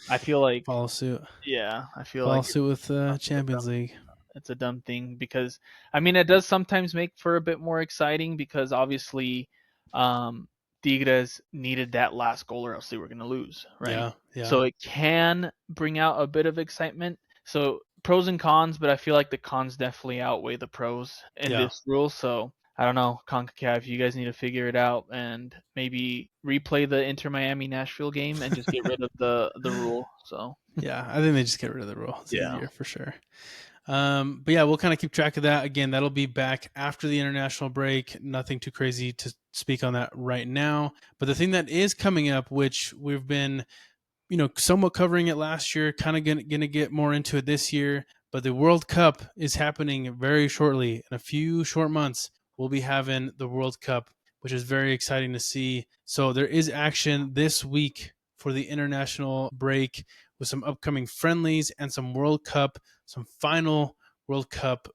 [SPEAKER 2] I feel like
[SPEAKER 1] follow suit.
[SPEAKER 2] Yeah, I feel
[SPEAKER 1] follow
[SPEAKER 2] like
[SPEAKER 1] suit with Champions League.
[SPEAKER 2] It's a dumb thing because, I mean, it does sometimes make for a bit more exciting because obviously Tigres needed that last goal or else they were going to lose, right?
[SPEAKER 1] Yeah.
[SPEAKER 2] So it can bring out a bit of excitement. So pros and cons, but I feel like the cons definitely outweigh the pros in this rule. So I don't know, CONCACAF, you guys need to figure it out and maybe replay the Inter Miami Nashville game and just get rid of the rule. So
[SPEAKER 1] yeah, I think they just get rid of the rule. It's easier for sure. But yeah, we'll kind of keep track of that. Again, that'll be back after the international break. Nothing too crazy to speak on that right now. But the thing that is coming up, which we've been, somewhat covering it last year, kind of going to get more into it this year. But the World Cup is happening very shortly. In a few short months, we'll be having the World Cup, which is very exciting to see. So there is action this week for the international break with some upcoming friendlies and some World Cup, some final World Cup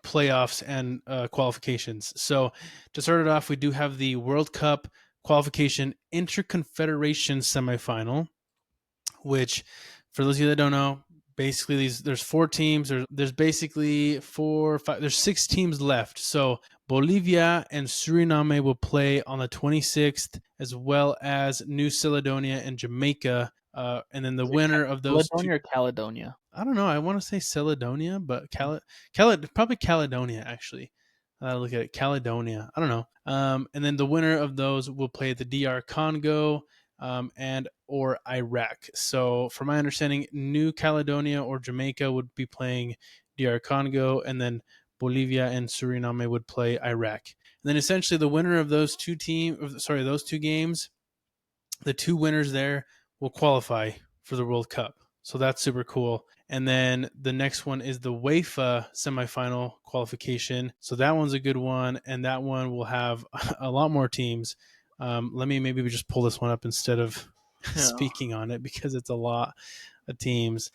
[SPEAKER 1] playoffs and qualifications. So to start it off, we do have the World Cup qualification interconfederation semifinal, which, for those of you that don't know, basically there's 4 teams. There's basically 5. There's 6 teams left. So Bolivia and Suriname will play on the 26th, as well as New Caledonia and Jamaica. And then the winner of those
[SPEAKER 2] Caledonia or Caledonia?
[SPEAKER 1] I don't know. I want to say Caledonia, but probably Caledonia, actually. Look at it. Caledonia. I don't know. And then the winner of those will play the DR Congo and or Iraq. So from my understanding, New Caledonia or Jamaica would be playing DR Congo, and then Bolivia and Suriname would play Iraq. And then essentially the winner of those two games, the 2 winners there will qualify for the World Cup. So that's super cool. And then the next one is the UEFA semifinal qualification. So that one's a good one, and that one will have a lot more teams. Let me maybe just pull this one up instead of speaking on it because it's a lot of teams.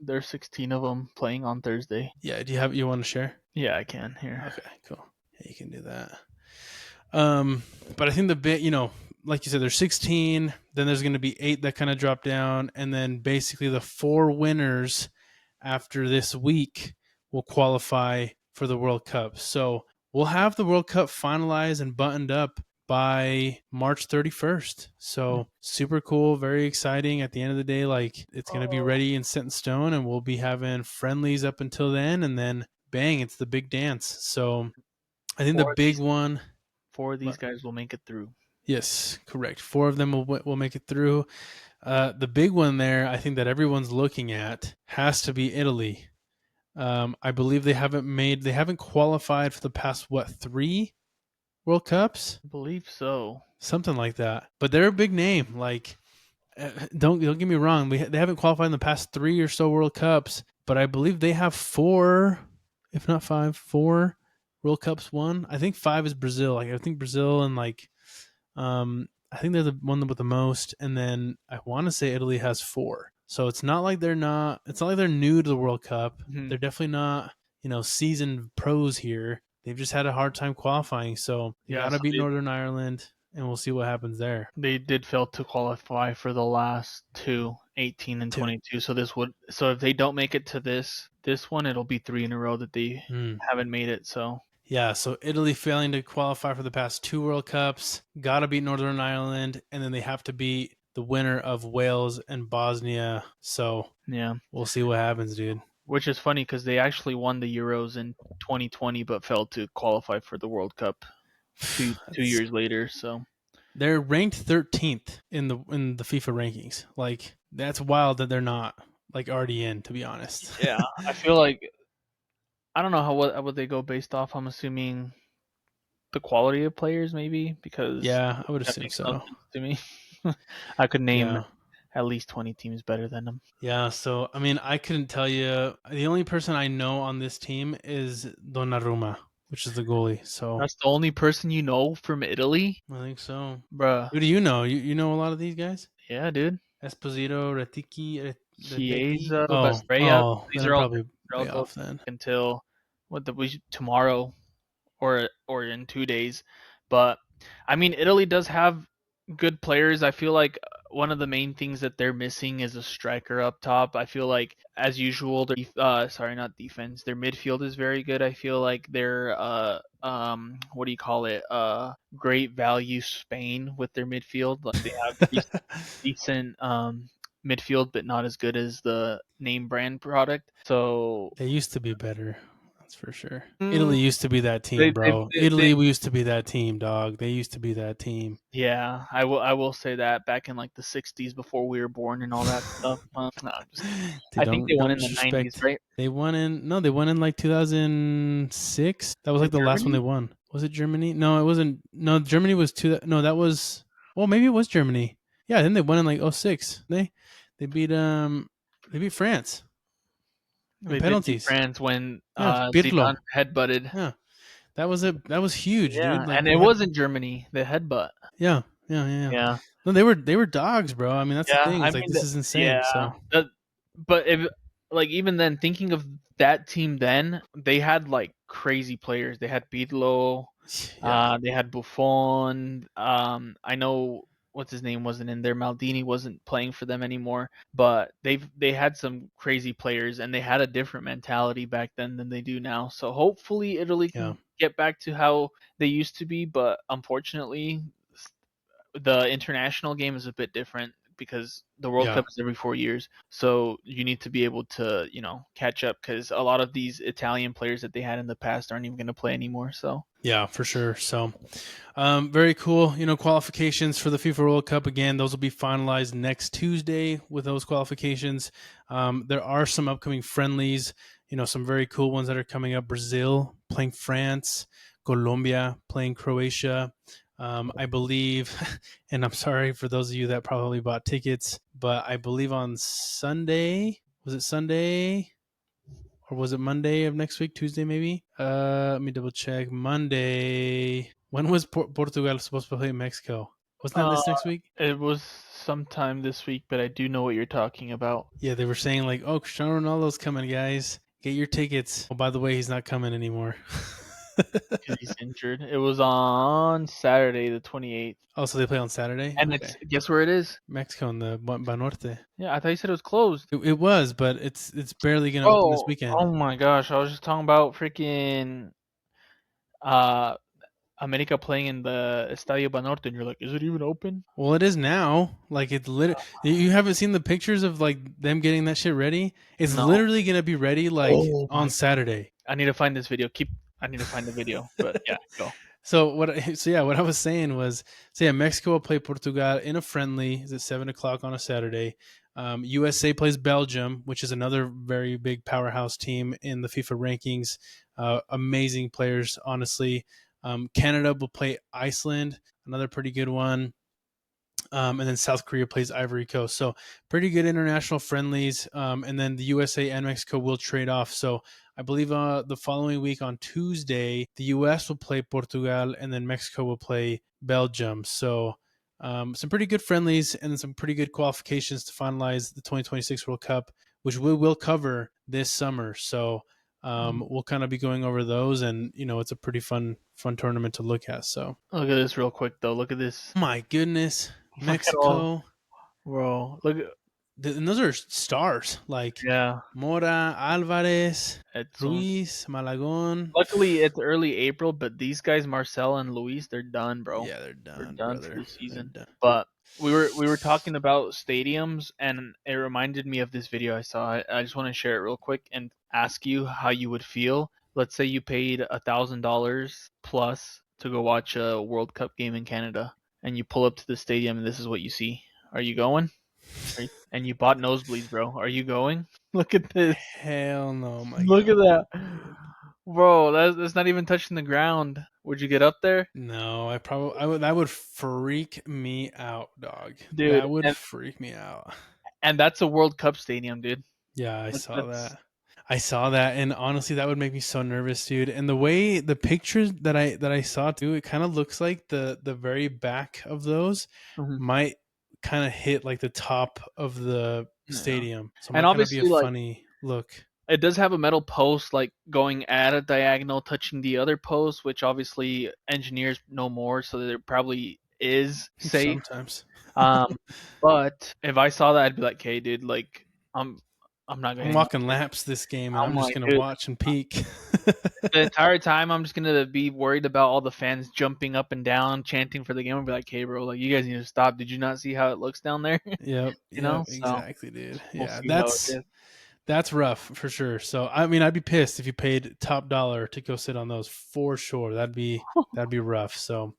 [SPEAKER 2] There's 16 of them playing on Thursday.
[SPEAKER 1] Yeah, you want to share?
[SPEAKER 2] Yeah, I can here.
[SPEAKER 1] Okay, cool. Yeah, you can do that. But I think the bit, like you said, there's 16, then there's going to be 8 that kind of drop down, and then basically the 4 winners after this week will qualify for the World Cup. So we'll have the World Cup finalized and buttoned up by March 31st. So super cool, very exciting. At the end of the day, like, it's going to be ready and set in stone, and we'll be having friendlies up until then, and then bang, it's the big dance. So I think the big one...
[SPEAKER 2] 4 of these guys will make it through.
[SPEAKER 1] Yes, correct. 4 of them will make it through. The big one there, I think that everyone's looking at, has to be Italy. I believe they haven't qualified for the past 3 World Cups?
[SPEAKER 2] I believe so.
[SPEAKER 1] Something like that. But they're a big name. Like, don't get me wrong. They haven't qualified in the past 3 or so World Cups, but I believe they have 4, if not 5, 4 World Cups won. I think 5 is Brazil. Like, I think Brazil and I think they're the one with the most, and then I want to say Italy has 4. So it's not like they're new to the World Cup. Mm-hmm. They're definitely not, seasoned pros here. They've just had a hard time qualifying. So you gotta beat Northern Ireland, and we'll see what happens there.
[SPEAKER 2] They did fail to qualify for the last 2, 18 and 22. So if they don't make it to this one, it'll be 3 in a row that they haven't made it. So.
[SPEAKER 1] Yeah, so Italy failing to qualify for the past 2 World Cups, got to beat Northern Ireland, and then they have to beat the winner of Wales and Bosnia. So
[SPEAKER 2] yeah,
[SPEAKER 1] we'll see what happens, dude.
[SPEAKER 2] Which is funny because they actually won the Euros in 2020 but failed to qualify for the World Cup 2 years later. So
[SPEAKER 1] they're ranked 13th in the FIFA rankings. Like, that's wild that they're not already in, to be honest.
[SPEAKER 2] Yeah, I feel like, I don't know what they go based off. I'm assuming the quality of players, maybe, because
[SPEAKER 1] yeah, I would assume so.
[SPEAKER 2] To me, I could name at least 20 teams better than them.
[SPEAKER 1] Yeah, so I mean, I couldn't tell you. The only person I know on this team is Donnarumma, which is the goalie. So
[SPEAKER 2] That's the only person you know from Italy,
[SPEAKER 1] I think so.
[SPEAKER 2] bruh.
[SPEAKER 1] Who do you know? You know a lot of these guys?
[SPEAKER 2] Yeah, dude.
[SPEAKER 1] Esposito, Retetti.
[SPEAKER 2] Chiesa, Bastrea.
[SPEAKER 1] Oh,
[SPEAKER 2] These
[SPEAKER 1] then
[SPEAKER 2] are
[SPEAKER 1] I'm
[SPEAKER 2] all
[SPEAKER 1] probably
[SPEAKER 2] they're all
[SPEAKER 1] way
[SPEAKER 2] go
[SPEAKER 1] off then.
[SPEAKER 2] until tomorrow or in 2 days. But I mean, Italy does have good players. I feel like one of the main things that they're missing is a striker up top. I feel like, as usual, their not defense. Their midfield is very good. I feel like they're what do you call it? Great value Spain with their midfield. Like they have decent midfield, but not as good as the name brand product. So
[SPEAKER 1] They used to be better. That's for sure.
[SPEAKER 2] mm,
[SPEAKER 1] Italy used to be that team, bro. Italy used to be that team, dog. They used to be that team.
[SPEAKER 2] yeah, I will say that back in like the '60s before we were born and all that stuff. No, I'm just kidding.
[SPEAKER 1] They
[SPEAKER 2] I think they won
[SPEAKER 1] don't
[SPEAKER 2] in the '90s,
[SPEAKER 1] disrespect.
[SPEAKER 2] right?
[SPEAKER 1] They won in like 2006. That was like
[SPEAKER 2] In
[SPEAKER 1] the last one they
[SPEAKER 2] Germany?
[SPEAKER 1] won. Was it Germany? No, it wasn't. No, Germany was two. No, that was. Well, maybe it was Germany. Yeah, then they won in like 06. They beat France in
[SPEAKER 2] They did beat
[SPEAKER 1] penalties.
[SPEAKER 2] France when
[SPEAKER 1] Yeah,
[SPEAKER 2] Zidane
[SPEAKER 1] Pirlo.
[SPEAKER 2] headbutted.
[SPEAKER 1] Yeah, that was huge,
[SPEAKER 2] Yeah,
[SPEAKER 1] dude. Like
[SPEAKER 2] and
[SPEAKER 1] they
[SPEAKER 2] it
[SPEAKER 1] had.
[SPEAKER 2] wasn't Germany. The headbutt.
[SPEAKER 1] Yeah.
[SPEAKER 2] Yeah,
[SPEAKER 1] No, they were dogs, bro. I mean, that's the
[SPEAKER 2] yeah.
[SPEAKER 1] thing.
[SPEAKER 2] I
[SPEAKER 1] It's like
[SPEAKER 2] mean,
[SPEAKER 1] this is insane.
[SPEAKER 2] yeah.
[SPEAKER 1] So
[SPEAKER 2] But if like even then, thinking of that team, then they had like crazy players. They had Pirlo.
[SPEAKER 1] yeah,
[SPEAKER 2] They had Buffon. I know what's his name wasn't in there. Maldini wasn't playing for them anymore. But they had some crazy players, and they had a different mentality back then than they do now. So hopefully Italy
[SPEAKER 1] yeah,
[SPEAKER 2] can get back to how they used to be. But unfortunately, the international game is a bit different because the World
[SPEAKER 1] yeah.
[SPEAKER 2] Cup is every 4 years. So you need to be able to, catch up because a lot of these Italian players that they had in the past aren't even going to play anymore. So
[SPEAKER 1] Yeah, for sure. So, very cool. Qualifications for the FIFA World Cup again. Those will be finalized next Tuesday with those qualifications. There are some upcoming friendlies. Some very cool ones that are coming up. Brazil playing France, Colombia playing Croatia. I believe, and I'm sorry for those of you that probably bought tickets, but I believe on Sunday. Was it Sunday? Or was it Monday of next week? Tuesday, maybe? Let me double check. Monday. When was Portugal supposed to play Mexico? Wasn't that
[SPEAKER 2] uh,
[SPEAKER 1] this next week?
[SPEAKER 2] it was sometime this week, but I do know what you're talking about.
[SPEAKER 1] Yeah, they were saying like, "Oh, Cristiano Ronaldo's coming, guys. Get your tickets." Oh, by the way, he's not coming anymore.
[SPEAKER 2] Because he's injured. It was on Saturday, the 28th.
[SPEAKER 1] Oh, so they play on Saturday?
[SPEAKER 2] And
[SPEAKER 1] Okay.
[SPEAKER 2] guess where it is?
[SPEAKER 1] Mexico in the Banorte.
[SPEAKER 2] Yeah, I thought you said it was closed.
[SPEAKER 1] It was, but it's barely gonna open this weekend.
[SPEAKER 2] Oh my gosh. I was just talking about freaking uh America playing in the Estadio Banorte, and you're like, is it even open?
[SPEAKER 1] Well, it is now. Like it's You haven't seen the pictures of like them getting that shit ready. It's
[SPEAKER 2] No.
[SPEAKER 1] literally gonna be ready like
[SPEAKER 2] Oh my
[SPEAKER 1] on
[SPEAKER 2] God.
[SPEAKER 1] Saturday.
[SPEAKER 2] I need to find this video. I need to find the video. But yeah, go.
[SPEAKER 1] So what I was saying was, Mexico will play Portugal in a friendly. Is at 7:00 on a Saturday. USA plays Belgium, which is another very big powerhouse team in the FIFA rankings. Amazing players, honestly. Canada will play Iceland, another pretty good one. And then South Korea plays Ivory Coast. So pretty good international friendlies. And then the USA and Mexico will trade off. So I believe the following week on Tuesday, the US will play Portugal and then Mexico will play Belgium. So some pretty good friendlies and then some pretty good qualifications to finalize the 2026 World Cup, which we will cover this summer. So we'll kind of be going over those, and it's a pretty fun tournament to look at. So
[SPEAKER 2] Look at this real quick though. Look at this.
[SPEAKER 1] my goodness.
[SPEAKER 2] Look at all,
[SPEAKER 1] Mexico,
[SPEAKER 2] bro. Look at
[SPEAKER 1] and those are stars like
[SPEAKER 2] yeah.
[SPEAKER 1] Mora, Alvarez,
[SPEAKER 2] It's
[SPEAKER 1] Ruiz, Malagon.
[SPEAKER 2] luckily it's early April, but these guys, Marcel and Luis, they're done, bro.
[SPEAKER 1] Yeah, they're
[SPEAKER 2] They're
[SPEAKER 1] done,
[SPEAKER 2] done for
[SPEAKER 1] brother.
[SPEAKER 2] the season.
[SPEAKER 1] They're done.
[SPEAKER 2] But we were talking about stadiums, and it reminded me of this video I saw. I just want to share it real quick and ask you how you would feel. Let's say you paid $1,000 plus to go watch a World Cup game in Canada, and you pull up to the stadium, and this is what you see. Are you going? And you bought nosebleeds, bro. Are you going? Look at this.
[SPEAKER 1] Hell no, my
[SPEAKER 2] Look at
[SPEAKER 1] God.
[SPEAKER 2] that. Bro, that's not even touching the ground. Would you get up there?
[SPEAKER 1] No, that would freak me out, dog.
[SPEAKER 2] Dude,
[SPEAKER 1] That would freak me out.
[SPEAKER 2] and that's a World Cup stadium, dude.
[SPEAKER 1] Yeah, I saw
[SPEAKER 2] That's
[SPEAKER 1] that. I saw that, and honestly, that would make me so nervous, dude. And the way the pictures that I saw too, it kind of looks like the very back of those might kind of hit like the top of the stadium, so it
[SPEAKER 2] And
[SPEAKER 1] might kind of be a
[SPEAKER 2] obviously, like,
[SPEAKER 1] funny look.
[SPEAKER 2] it does have a metal post like going at a diagonal, touching the other post, which obviously engineers know more, so there probably is safe.
[SPEAKER 1] Sometimes.
[SPEAKER 2] But if I saw that, I'd be like, "Hey, dude, like, I'm not
[SPEAKER 1] I'm
[SPEAKER 2] going.
[SPEAKER 1] walking laps this game, and
[SPEAKER 2] I'm
[SPEAKER 1] I'm just
[SPEAKER 2] like,
[SPEAKER 1] gonna
[SPEAKER 2] dude,
[SPEAKER 1] watch and peek.
[SPEAKER 2] the entire time I'm just gonna be worried about all the fans jumping up and down, chanting for the game, and be like, "Hey, bro, like, you guys need to stop. Did you not see how it looks down there?"
[SPEAKER 1] Yep,
[SPEAKER 2] You know. So
[SPEAKER 1] exactly, dude.
[SPEAKER 2] we'll
[SPEAKER 1] Yeah,
[SPEAKER 2] see how it is.
[SPEAKER 1] that's rough for sure. So I mean, I'd be pissed if you paid top dollar to go sit on those for sure. That'd be rough. So,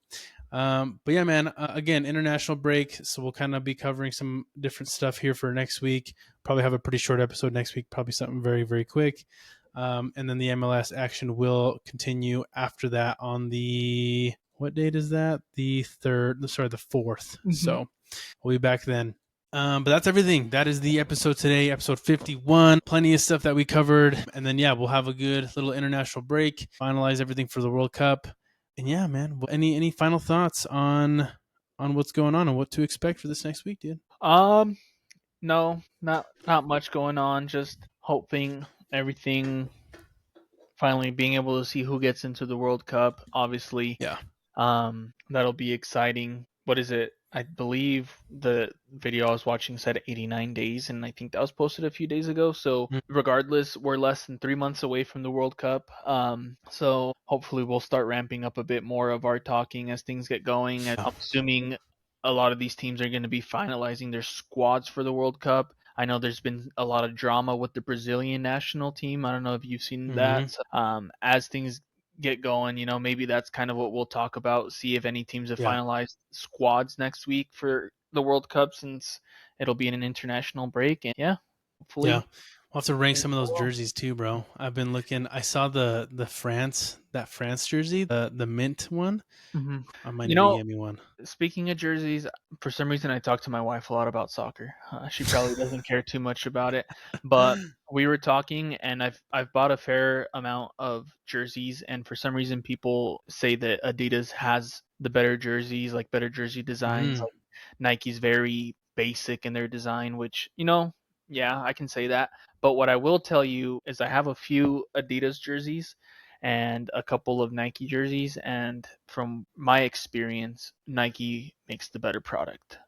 [SPEAKER 1] but yeah, man. Again, international break, so we'll kind of be covering some different stuff here for next week. Probably have a pretty short episode next week. Probably something very, very quick. And then the MLS action will continue after that on the, what date is that? The 4th. So we'll be back then. But that's everything. That is the episode today, episode 51. Plenty of stuff that we covered. And then, yeah, we'll have a good little international break, finalize everything for the World Cup. And yeah, man, any final thoughts on what's going on and what to expect for this next week, dude?
[SPEAKER 2] No, not much going on. Just hoping everything, finally being able to see who gets into the World Cup. Obviously,
[SPEAKER 1] Yeah.
[SPEAKER 2] that'll be exciting. What is it? I believe the video I was watching said 89 days, and I think that was posted a few days ago. So regardless, we're less than 3 months away from the World Cup. So hopefully we'll start ramping up a bit more of our talking as things get going. I'm assuming a lot of these teams are going to be finalizing their squads for the World Cup. I know there's been a lot of drama with the Brazilian national team. I don't know if you've seen that. So, as things get going, maybe that's kind of what we'll talk about. See if any teams have finalized squads next week for the World Cup, since it'll be in an international break. And hopefully.
[SPEAKER 1] Yeah. We'll have to rank some of those jerseys too, bro. I've been looking. I saw the France jersey, the mint one. I might need to get me one.
[SPEAKER 2] Speaking of jerseys, for some reason I talk to my wife a lot about soccer. She probably doesn't care too much about it, but we were talking, and I've bought a fair amount of jerseys, and for some reason people say that Adidas has the better jerseys, like better jersey designs. Like Nike's very basic in their design, which, yeah, I can say that. But what I will tell you is I have a few Adidas jerseys and a couple of Nike jerseys, and from my experience, Nike makes the better product.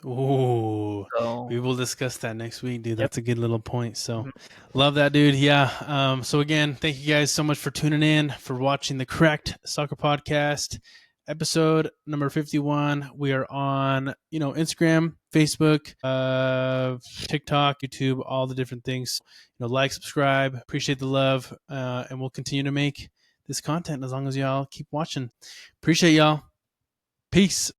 [SPEAKER 1] Ooh,
[SPEAKER 2] So,
[SPEAKER 1] we will discuss that next week, dude. That's a good little point. So, love that, dude. Yeah. So again, thank you guys so much for tuning in, for watching the Correct Soccer Podcast, episode number 51. We are on, Instagram, Facebook, TikTok, YouTube, all the different things. Like, subscribe. Appreciate the love, and we'll continue to make this content as long as y'all keep watching. Appreciate y'all. Peace.